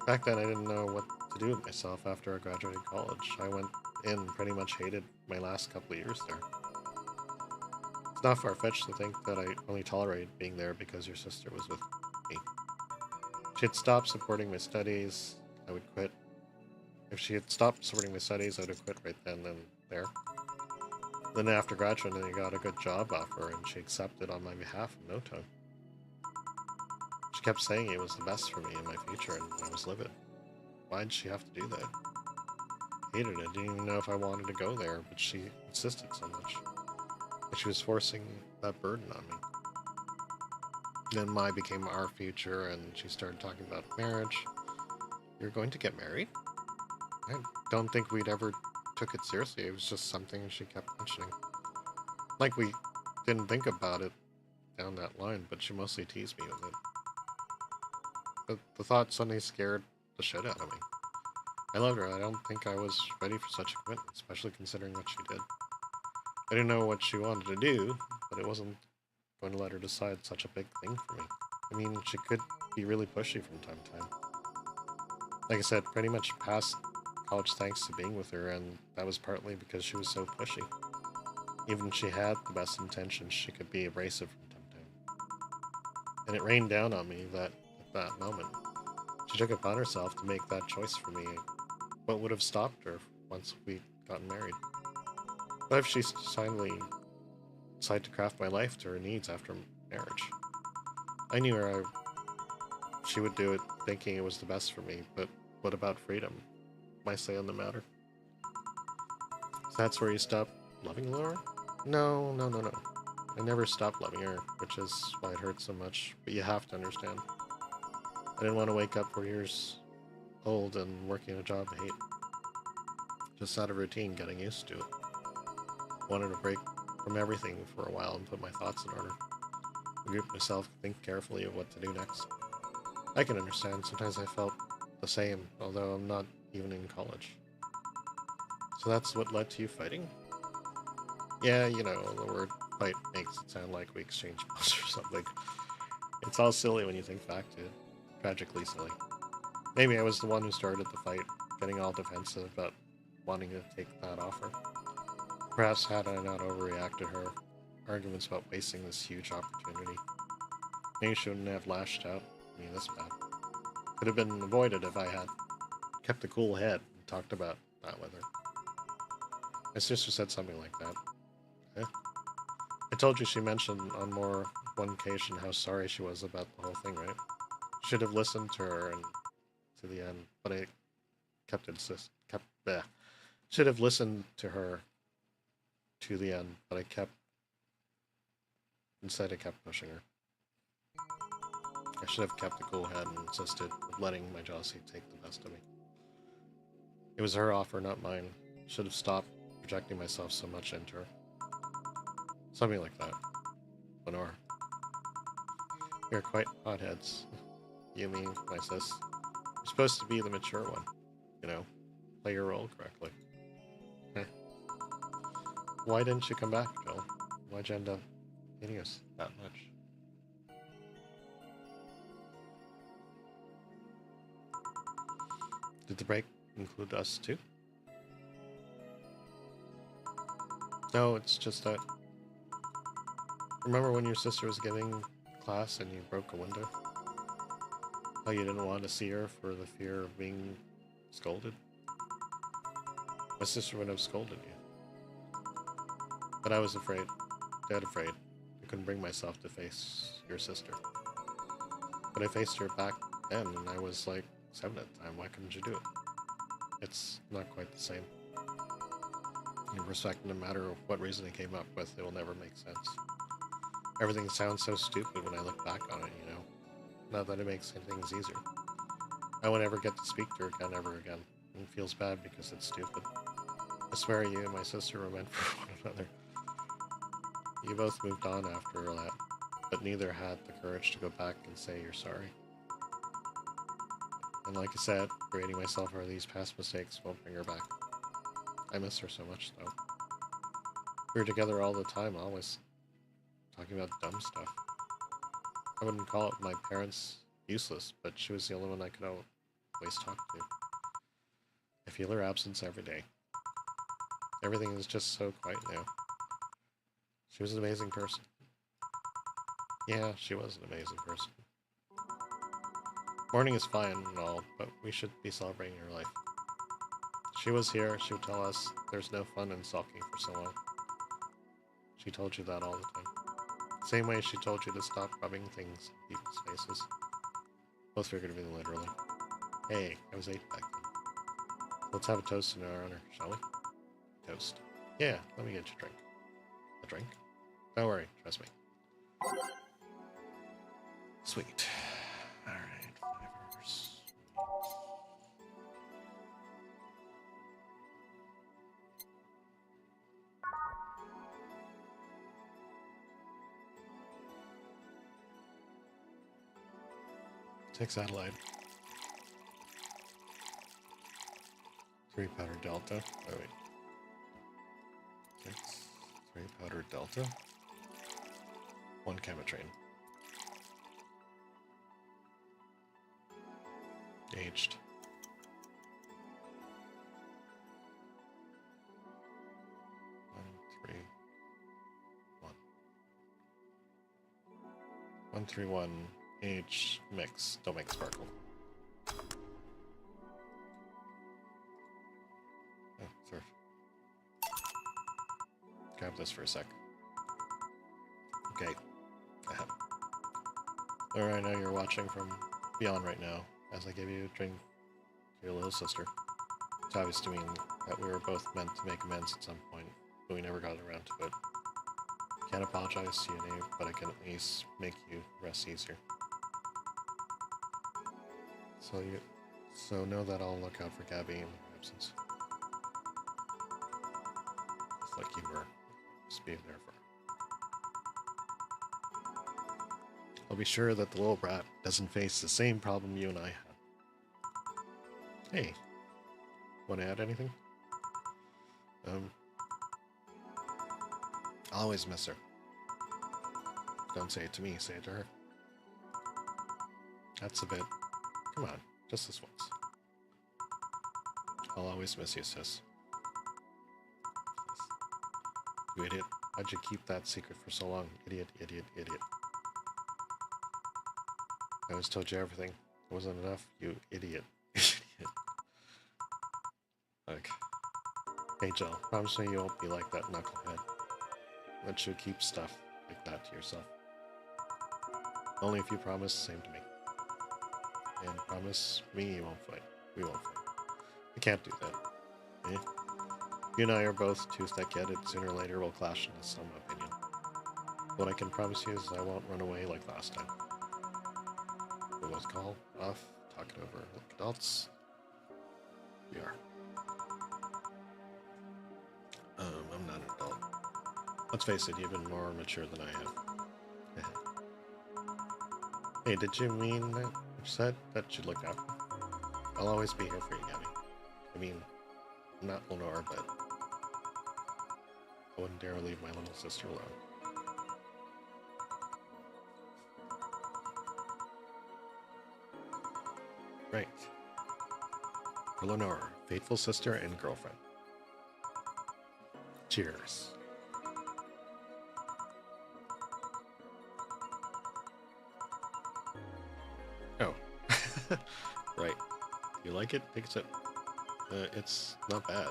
back then I didn't know what to do with myself after I graduated college. I went in pretty much hated my last couple of years there. It's not far-fetched to think that I only tolerated being there because your sister was with me. If she had stopped supporting my studies, I would quit. If she had stopped supporting my studies, I would have quit right then and there. Then after graduating, I got a good job offer, and she accepted on my behalf in no time. She kept saying it was the best for me and my future, and I was livid. Why'd she have to do that? I hated it. I didn't even know if I wanted to go there, but she insisted so much. Like she was forcing that burden on me. Then my became our future, and she started talking about marriage. You're going to get married? I don't think we'd ever took it seriously. It was just something she kept mentioning. Like we didn't think about it down that line, but she mostly teased me with it. But the thought suddenly scared the shit out of me. I loved her. I don't think I was ready for such a commitment, especially considering what she did. I didn't know what she wanted to do, but it wasn't going to let her decide such a big thing for me. I mean, she could be really pushy from time to time. Like I said, pretty much passed college thanks to being with her, and that was partly because she was so pushy. Even if she had the best intentions, she could be abrasive from time to time. And it rained down on me that at that moment, she took it upon herself to make that choice for me. What would have stopped her once we'd gotten married? What if she finally decided to craft my life to her needs after marriage? I knew she would do it thinking it was the best for me, but what about freedom? My say on the matter? So that's where you stop loving Laura? No, no, no, no. I never stopped loving her, which is why it hurts so much, but you have to understand. I didn't want to wake up 4 years old and working a job I hate. Just out of routine, getting used to it. Wanted a break from everything for a while and put my thoughts in order. Regroup myself, think carefully of what to do next. I can understand, sometimes I felt the same, although I'm not even in college. So that's what led to you fighting? Yeah, you know, the word fight makes it sound like we exchanged blows or something. It's all silly when you think back to it. Tragically silly. Maybe I was the one who started the fight, getting all defensive about wanting to take that offer. Perhaps had I not overreacted her arguments about wasting this huge opportunity. Maybe she wouldn't have lashed out at me this bad. Could have been avoided if I had kept a cool head and talked about that with her. My sister said something like that. Eh? I told you she mentioned on more one occasion how sorry she was about the whole thing, right? Should have listened to her and to the end, but I should have listened to her to the end, but instead I kept pushing her. I should have kept a cool head and insisted of letting my jealousy take the best of me. It was her offer, not mine. Should have stopped projecting myself so much into her. Something like that. Lenore. You're quite hotheads. You mean, my sis. You're supposed to be the mature one. You know, play your role correctly. Eh. Why didn't you come back, Joel? Why'd you end up hating us that much? Did the break include us too? No, it's just that. Remember when your sister was giving class and you broke a window? How you didn't want to see her for the fear of being scolded? My sister would have scolded you. But I was afraid, dead afraid. I couldn't bring myself to face your sister. But I faced her back then, and I was like 7 at the time. Why couldn't you do it? It's not quite the same. In respect, no matter what reason it came up with, it will never make sense. Everything sounds so stupid when I look back on it, you know. Not that it makes things easier. I won't ever get to speak to her again, ever again. And it feels bad because it's stupid. I swear you and my sister were meant for one another. You both moved on after that, but neither had the courage to go back and say you're sorry. And like I said, berating myself for these past mistakes won't bring her back. I miss her so much, though. We were together all the time, always talking about dumb stuff. I wouldn't call it my parents useless, but she was the only one I could always talk to. I feel her absence every day. Everything is just so quiet now. She was an amazing person. Yeah, she was an amazing person. Mourning is fine and all, but we should be celebrating her life. She was here, she would tell us there's no fun in sulking for so long. She told you that all the time. Same way she told you to stop rubbing things in people's faces. Both figuratively and literally. Hey, I was 8 back then. Let's have a toast in our honor, shall we? Toast. Yeah, let me get you a drink. A drink? Don't worry, trust me. Sweet. Alright, 5 hours. Take satellite. 3 powder delta. Oh wait. 6. 3 powder delta. 1 chemitrain. Aged. 1, 3, 1. 1, 3, 1. Age mix. Don't make sparkle. Oh, surf. Grab this for a sec. Okay. Ahead. Alright, I know you're watching from beyond right now, as I give you a drink to your little sister. It's obvious to me that we were both meant to make amends at some point, but we never got around to it. Can't apologize to you, Nate, but I can at least make you rest easier. So know that I'll look out for Gabby in her absence. Just like you were. Just being there for her. I'll be sure that the little brat doesn't face the same problem you and I had. Hey, want to add anything? I'll always miss her. Don't say it to me, say it to her. That's a bit. Come on, just this once. I'll always miss you, sis. You idiot. How'd you keep that secret for so long? Idiot, idiot, idiot. I always told you everything. It wasn't enough, you idiot. Idiot. Look. Hey, Jill, promise me you won't be like that knucklehead. Let you keep stuff like that to yourself. Only if you promise the same to me. And promise me you won't fight. We won't fight. I can't do that. Eh? You and I are both too thick-headed. Sooner or later we'll clash in some opinion. What I can promise you is I won't run away like last time. We'll both call off, talk it over like adults. We are. I'm not an adult. Let's face it, you've been more mature than I have. Hey, did you mean that? You said that you look out. I'll always be here for you, Gabby. I mean, I'm not Lenore, but I wouldn't dare leave my little sister alone. Right. For Lenore, faithful sister and girlfriend. Cheers. Oh. Right. You like it? Take a sip. It's not bad.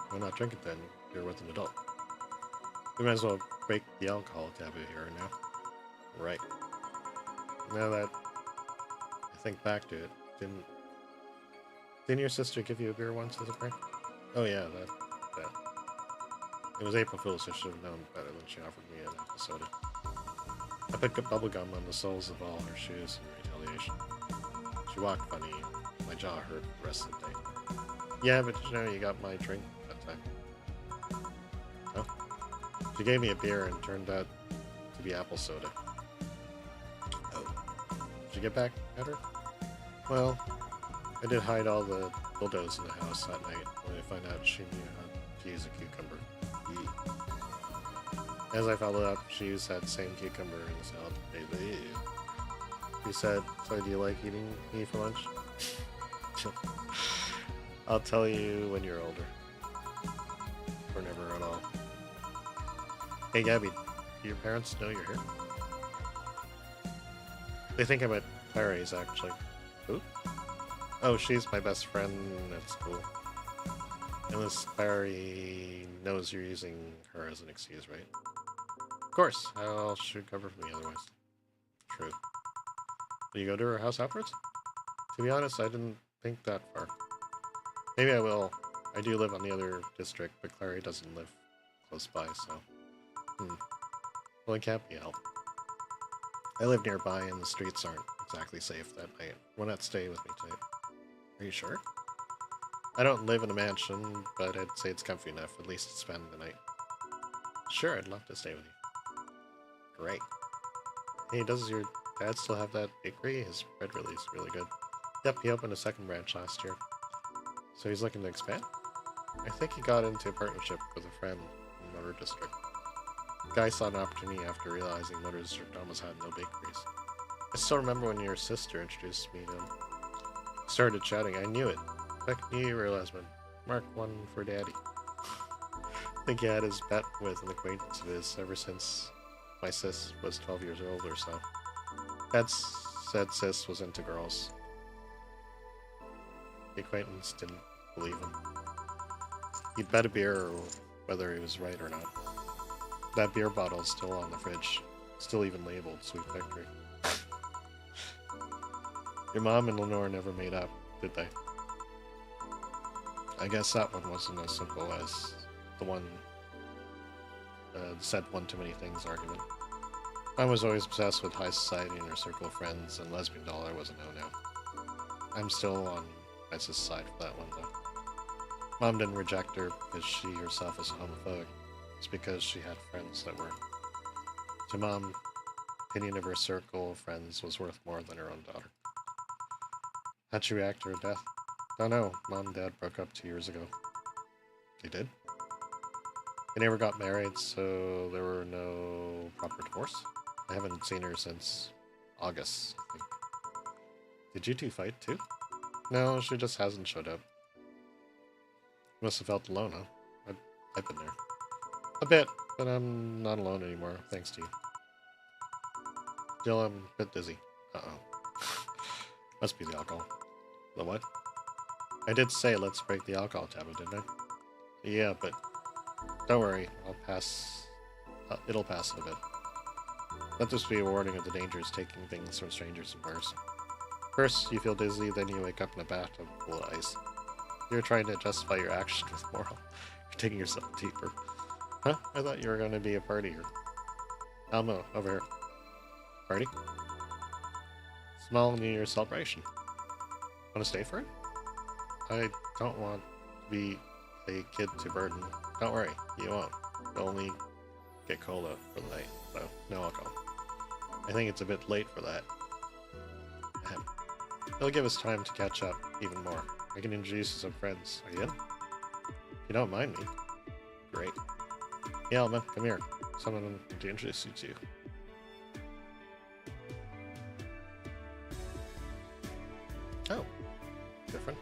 Why not drink it then? You're with an adult. We might as well break the alcohol taboo here and now. Right. Now that I think back to it, didn't your sister give you a beer once as a prank? Oh yeah, that. It was April Fool's, so I should have known better than she offered me an apple soda. I picked up bubblegum on the soles of all her shoes in retaliation. She walked funny, and my jaw hurt the rest of the day. Yeah, but you know, you got my drink that time. Oh? She gave me a beer and turned out to be apple soda. Oh. Did you get back at her? Well, I did hide all the dildos in the house that night when I found out she knew how to use a cucumber. Ew. As I followed up, she used that same cucumber in the salad. Ew. She said, "So do you like eating me for lunch?" I'll tell you when you're older. Or never at all. Hey Gabby, do your parents know you're here? They think I'm at Clary's, actually. Who? Oh, she's my best friend at school. Unless Clary knows you're using her as an excuse, right? Of course, I'll shoot cover for me otherwise. True. Will you go to her house afterwards? To be honest, I didn't think that far. Maybe I will. I do live on the other district, but Clary doesn't live close by, so... Well, it can't be helped. I live nearby and the streets aren't exactly safe that night. Why not stay with me tonight? Are you sure? I don't live in a mansion, but I'd say it's comfy enough, at least to spend the night. Sure, I'd love to stay with you. Great. Hey, does your dad still have that bakery? His bread really is really good. Yep, he opened a second branch last year. So he's looking to expand? I think he got into a partnership with a friend in Motor District. The guy saw an opportunity after realizing Motor District almost had no bakeries. I still remember when your sister introduced me to him. Started chatting, I knew it. Back New Year husband. Mark one for daddy. I think he had his bet with an acquaintance of his ever since my sis was 12 years old or so. Dad said sis was into girls. The acquaintance didn't believe him. He'd bet a beer whether he was right or not. That beer bottle's still on the fridge. Still even labeled Sweet Victory. Your mom and Lenore never made up, did they? I guess that one wasn't as simple as the one said one too many things argument. Mom was always obsessed with high society and her circle of friends, and lesbian dollar was a no-no. I'm still on my sis' side for that one, though. Mom didn't reject her because she herself was homophobic. It's because she had friends that were. To Mom, opinion of her circle of friends was worth more than her own daughter. How'd she react to her death? Don't know. Mom and Dad broke up 2 years ago. They did? They never got married, so there were no proper divorce. I haven't seen her since August, I think. Did you two fight, too? No, she just hasn't showed up. You must have felt alone, huh? I've been there. A bit, but I'm not alone anymore, thanks to you. Jill, I'm a bit dizzy. Uh-oh. Must be the alcohol. The what? I did say let's break the alcohol taboo, didn't I? Yeah, but don't worry, I'll pass. It'll pass in a bit. Let this be a warning of the dangers taking things from strangers in bars. First, you feel dizzy, then you wake up in a bathtub full of ice. You're trying to justify your action with moral. You're taking yourself deeper. Huh? I thought you were going to be a partier. Elmo, over here. Party? Small New Year's celebration. Want to stay for it? I don't want to be a kid to burden. Don't worry, you won't. You'll only get cola for the night, so no alcohol. I think it's a bit late for that. It'll give us time to catch up even more. I can introduce you to some friends. Are you in? If you don't mind me. Great. Yeah, Elma, come here. Someone to introduce you to. Oh. Different.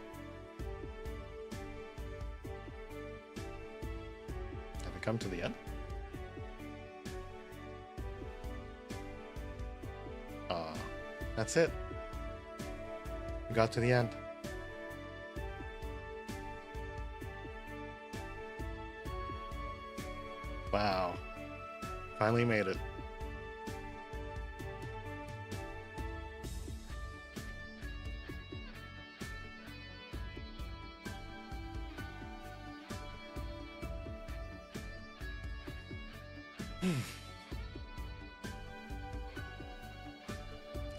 Have we come to the end? That's it. We got to the end. Wow. Finally made it.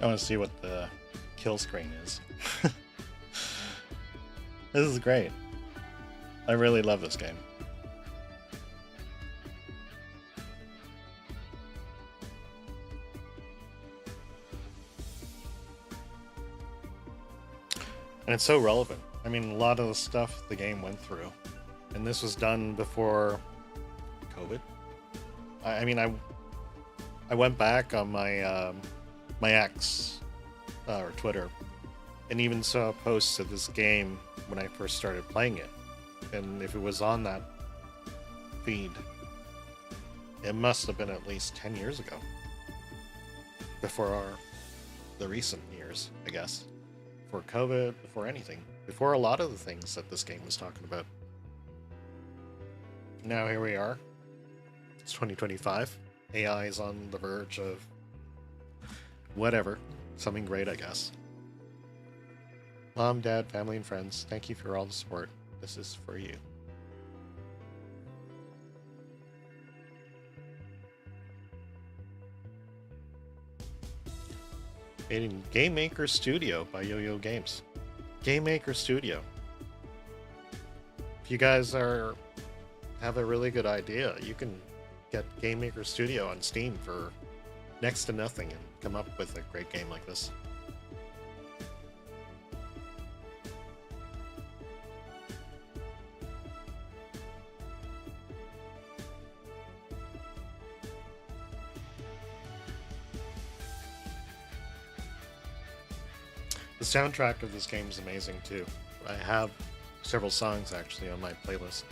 I want to see what the kill screen is. This is great. I really love this game. And it's so relevant. I mean, a lot of the stuff the game went through And this was done before COVID. I went back on my X or Twitter, and even saw posts of this game when I first started playing it. And if it was on that feed, it must have been at least 10 years ago. Before the recent years, I guess. Before COVID, before anything. Before a lot of the things that this game was talking about. Now here we are. It's 2025. AI is on the verge of whatever. Something great, I guess. Mom, Dad, family, and friends, thank you for all the support. This is for you. Made in Game Maker Studio by Yo-Yo Games. Game Maker Studio. If you guys have a really good idea, you can get Game Maker Studio on Steam for next to nothing and come up with a great game like this. The soundtrack of this game is amazing too. I have several songs actually on my playlist.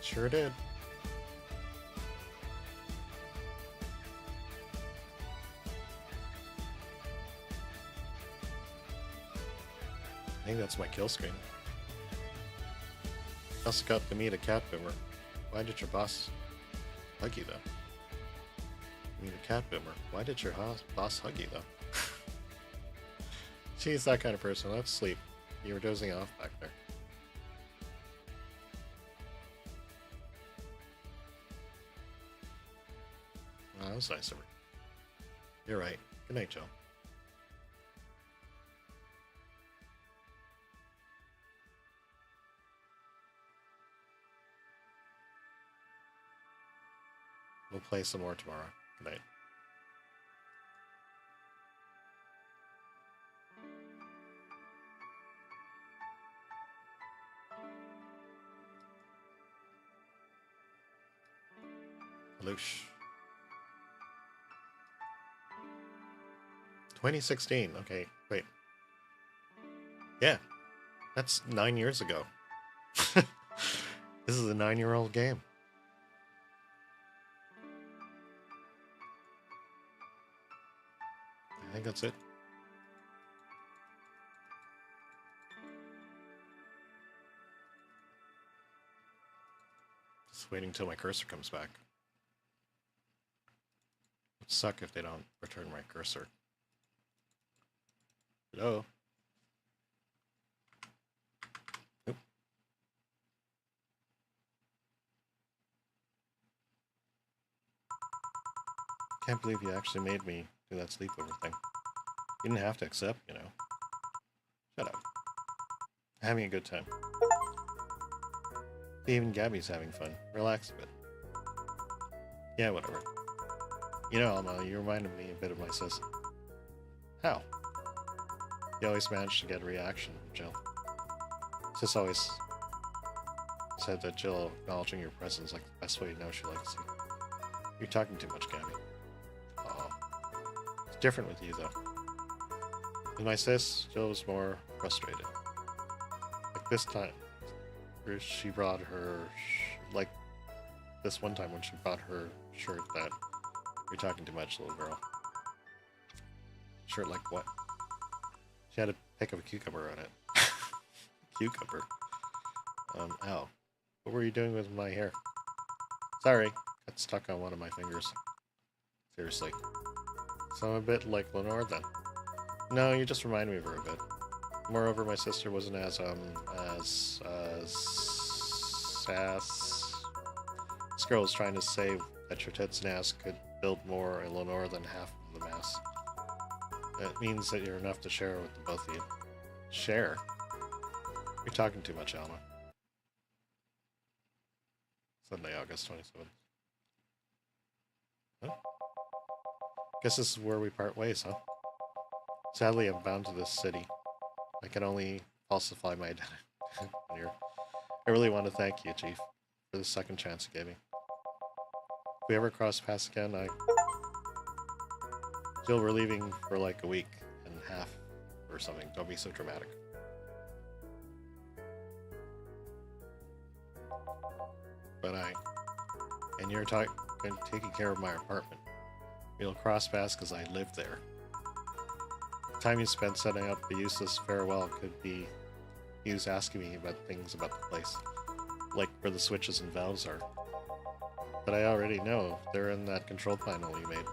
Sure did. I think that's my kill screen. Also got to meet a cat boomer. Why did your boss hug you though? Meet a cat boomer. Why did your boss hug you though? She's that kind of person. Let's sleep. You were dozing off back there. Oh, that was nice of her. You're right. Good night, Joe. We'll play some more tomorrow. Good night. Loosh. 2016. Okay, wait. Yeah, that's 9 years ago. This is a 9-year-old game. I think that's it. Just waiting until my cursor comes back. It'd suck if they don't return my cursor. Hello? Nope. Can't believe you actually made me do that sleepover thing. You didn't have to accept, you know. Shut up. Having a good time. Even Gabby's having fun. Relax a bit. Yeah, whatever. You know, Alma, you reminded me a bit of my sis. How? You always manage to get a reaction from Jill. Sis always said that Jill acknowledging your presence is like the best way to know she likes you. You're talking too much, Gabby. Aw. It's different with you, though. With my sis, Jill was more frustrated. Like this time, where she brought her, like this one time when she brought her shirt that you're talking too much, little girl. Shirt like what? She had a pic of a cucumber on it. Cucumber. Ow. What were you doing with my hair? Sorry, got stuck on one of my fingers. Seriously. So I'm a bit like Lenore then. No, you just remind me of her a bit. Moreover, my sister wasn't as This girl was trying to say that your tits and ass could build more in Lenore than half of the mass. That means that you're enough to share with the both of you. Share? You're talking too much, Alma. Sunday, August 27th. Huh? Guess this is where we part ways, huh? Sadly, I'm bound to this city. I can only falsify my identity here. I really want to thank you, Chief, for the second chance you gave me. If we ever cross paths again, I feel we're leaving for like a week and a half or something. Don't be so dramatic. But and you're taking care of my apartment. We'll cross paths because I live there. The time you spent setting up a useless farewell could be used asking me about things about the place, like where the switches and valves are. But I already know they're in that control panel you made.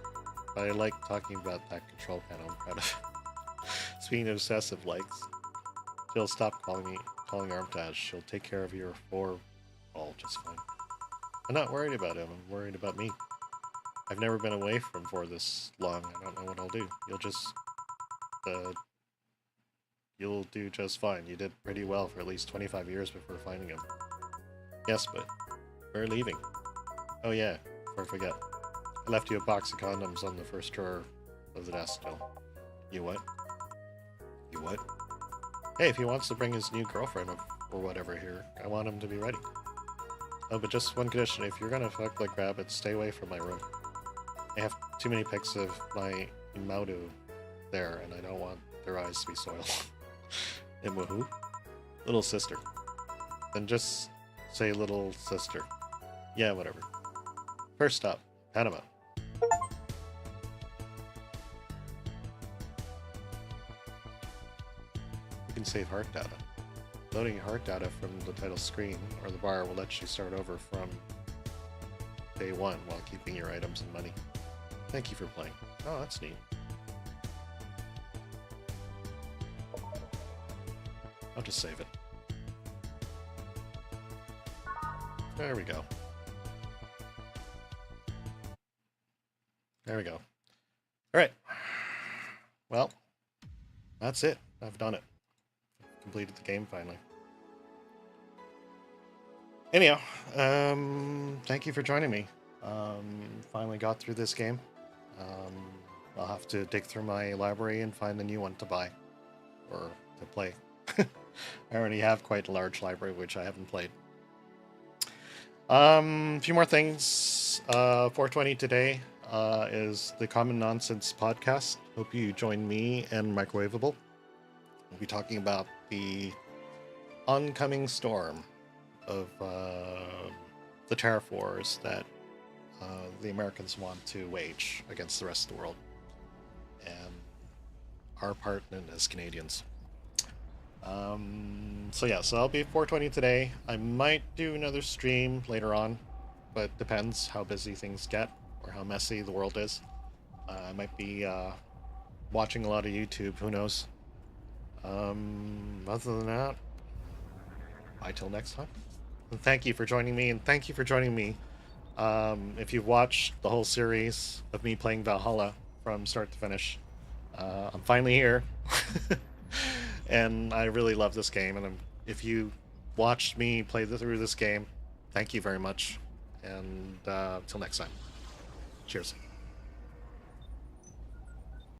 But I like talking about that control panel. I'm proud of it. Speaking of obsessive likes, she'll stop calling Armtage. She'll take care of your four all just fine. I'm not worried about him. I'm worried about me. I've never been away from for this long. I don't know what I'll do. You'll do just fine. You did pretty well for at least 25 years before finding him. Yes, but we're leaving. Oh yeah, before I forget. I left you a box of condoms on the first drawer of the desk still. You what? You what? Hey, if he wants to bring his new girlfriend or whatever here, I want him to be ready. Oh, but just one condition. If you're gonna fuck like rabbits, stay away from my room. I have too many pics of my Imaudu there, and I don't want their eyes to be soiled. Imuhu? Little sister. Then just say little sister. Yeah, whatever. First stop, Panama. You can save heart data. Loading heart data from the title screen or the bar will let you start over from day one while keeping your items and money. Thank you for playing. Oh, that's neat. I'll just save it. There we go. There we go. Alright. Well, that's it. I've done it. Completed the game finally. Anyhow, thank you for joining me. Finally got through this game. I'll have to dig through my library and find a new one to buy. Or to play. I already have quite a large library, which I haven't played. A few more things. 420 today is the Common Nonsense podcast. Hope you join me and Microwavable. We'll be talking about the oncoming storm of the tariff wars that the Americans want to wage against the rest of the world, and our part in it as Canadians. So I'll be 420 today. I might do another stream later on, but depends how busy things get or how messy the world is. I might be watching a lot of YouTube, who knows. Other than that, bye till next time. And thank you for joining me, and thank you for joining me. If you've watched the whole series of me playing Valhalla from start to finish, I'm finally here. And I really love this game, and if you watched me play through this game, thank you very much, and till next time. Cheers.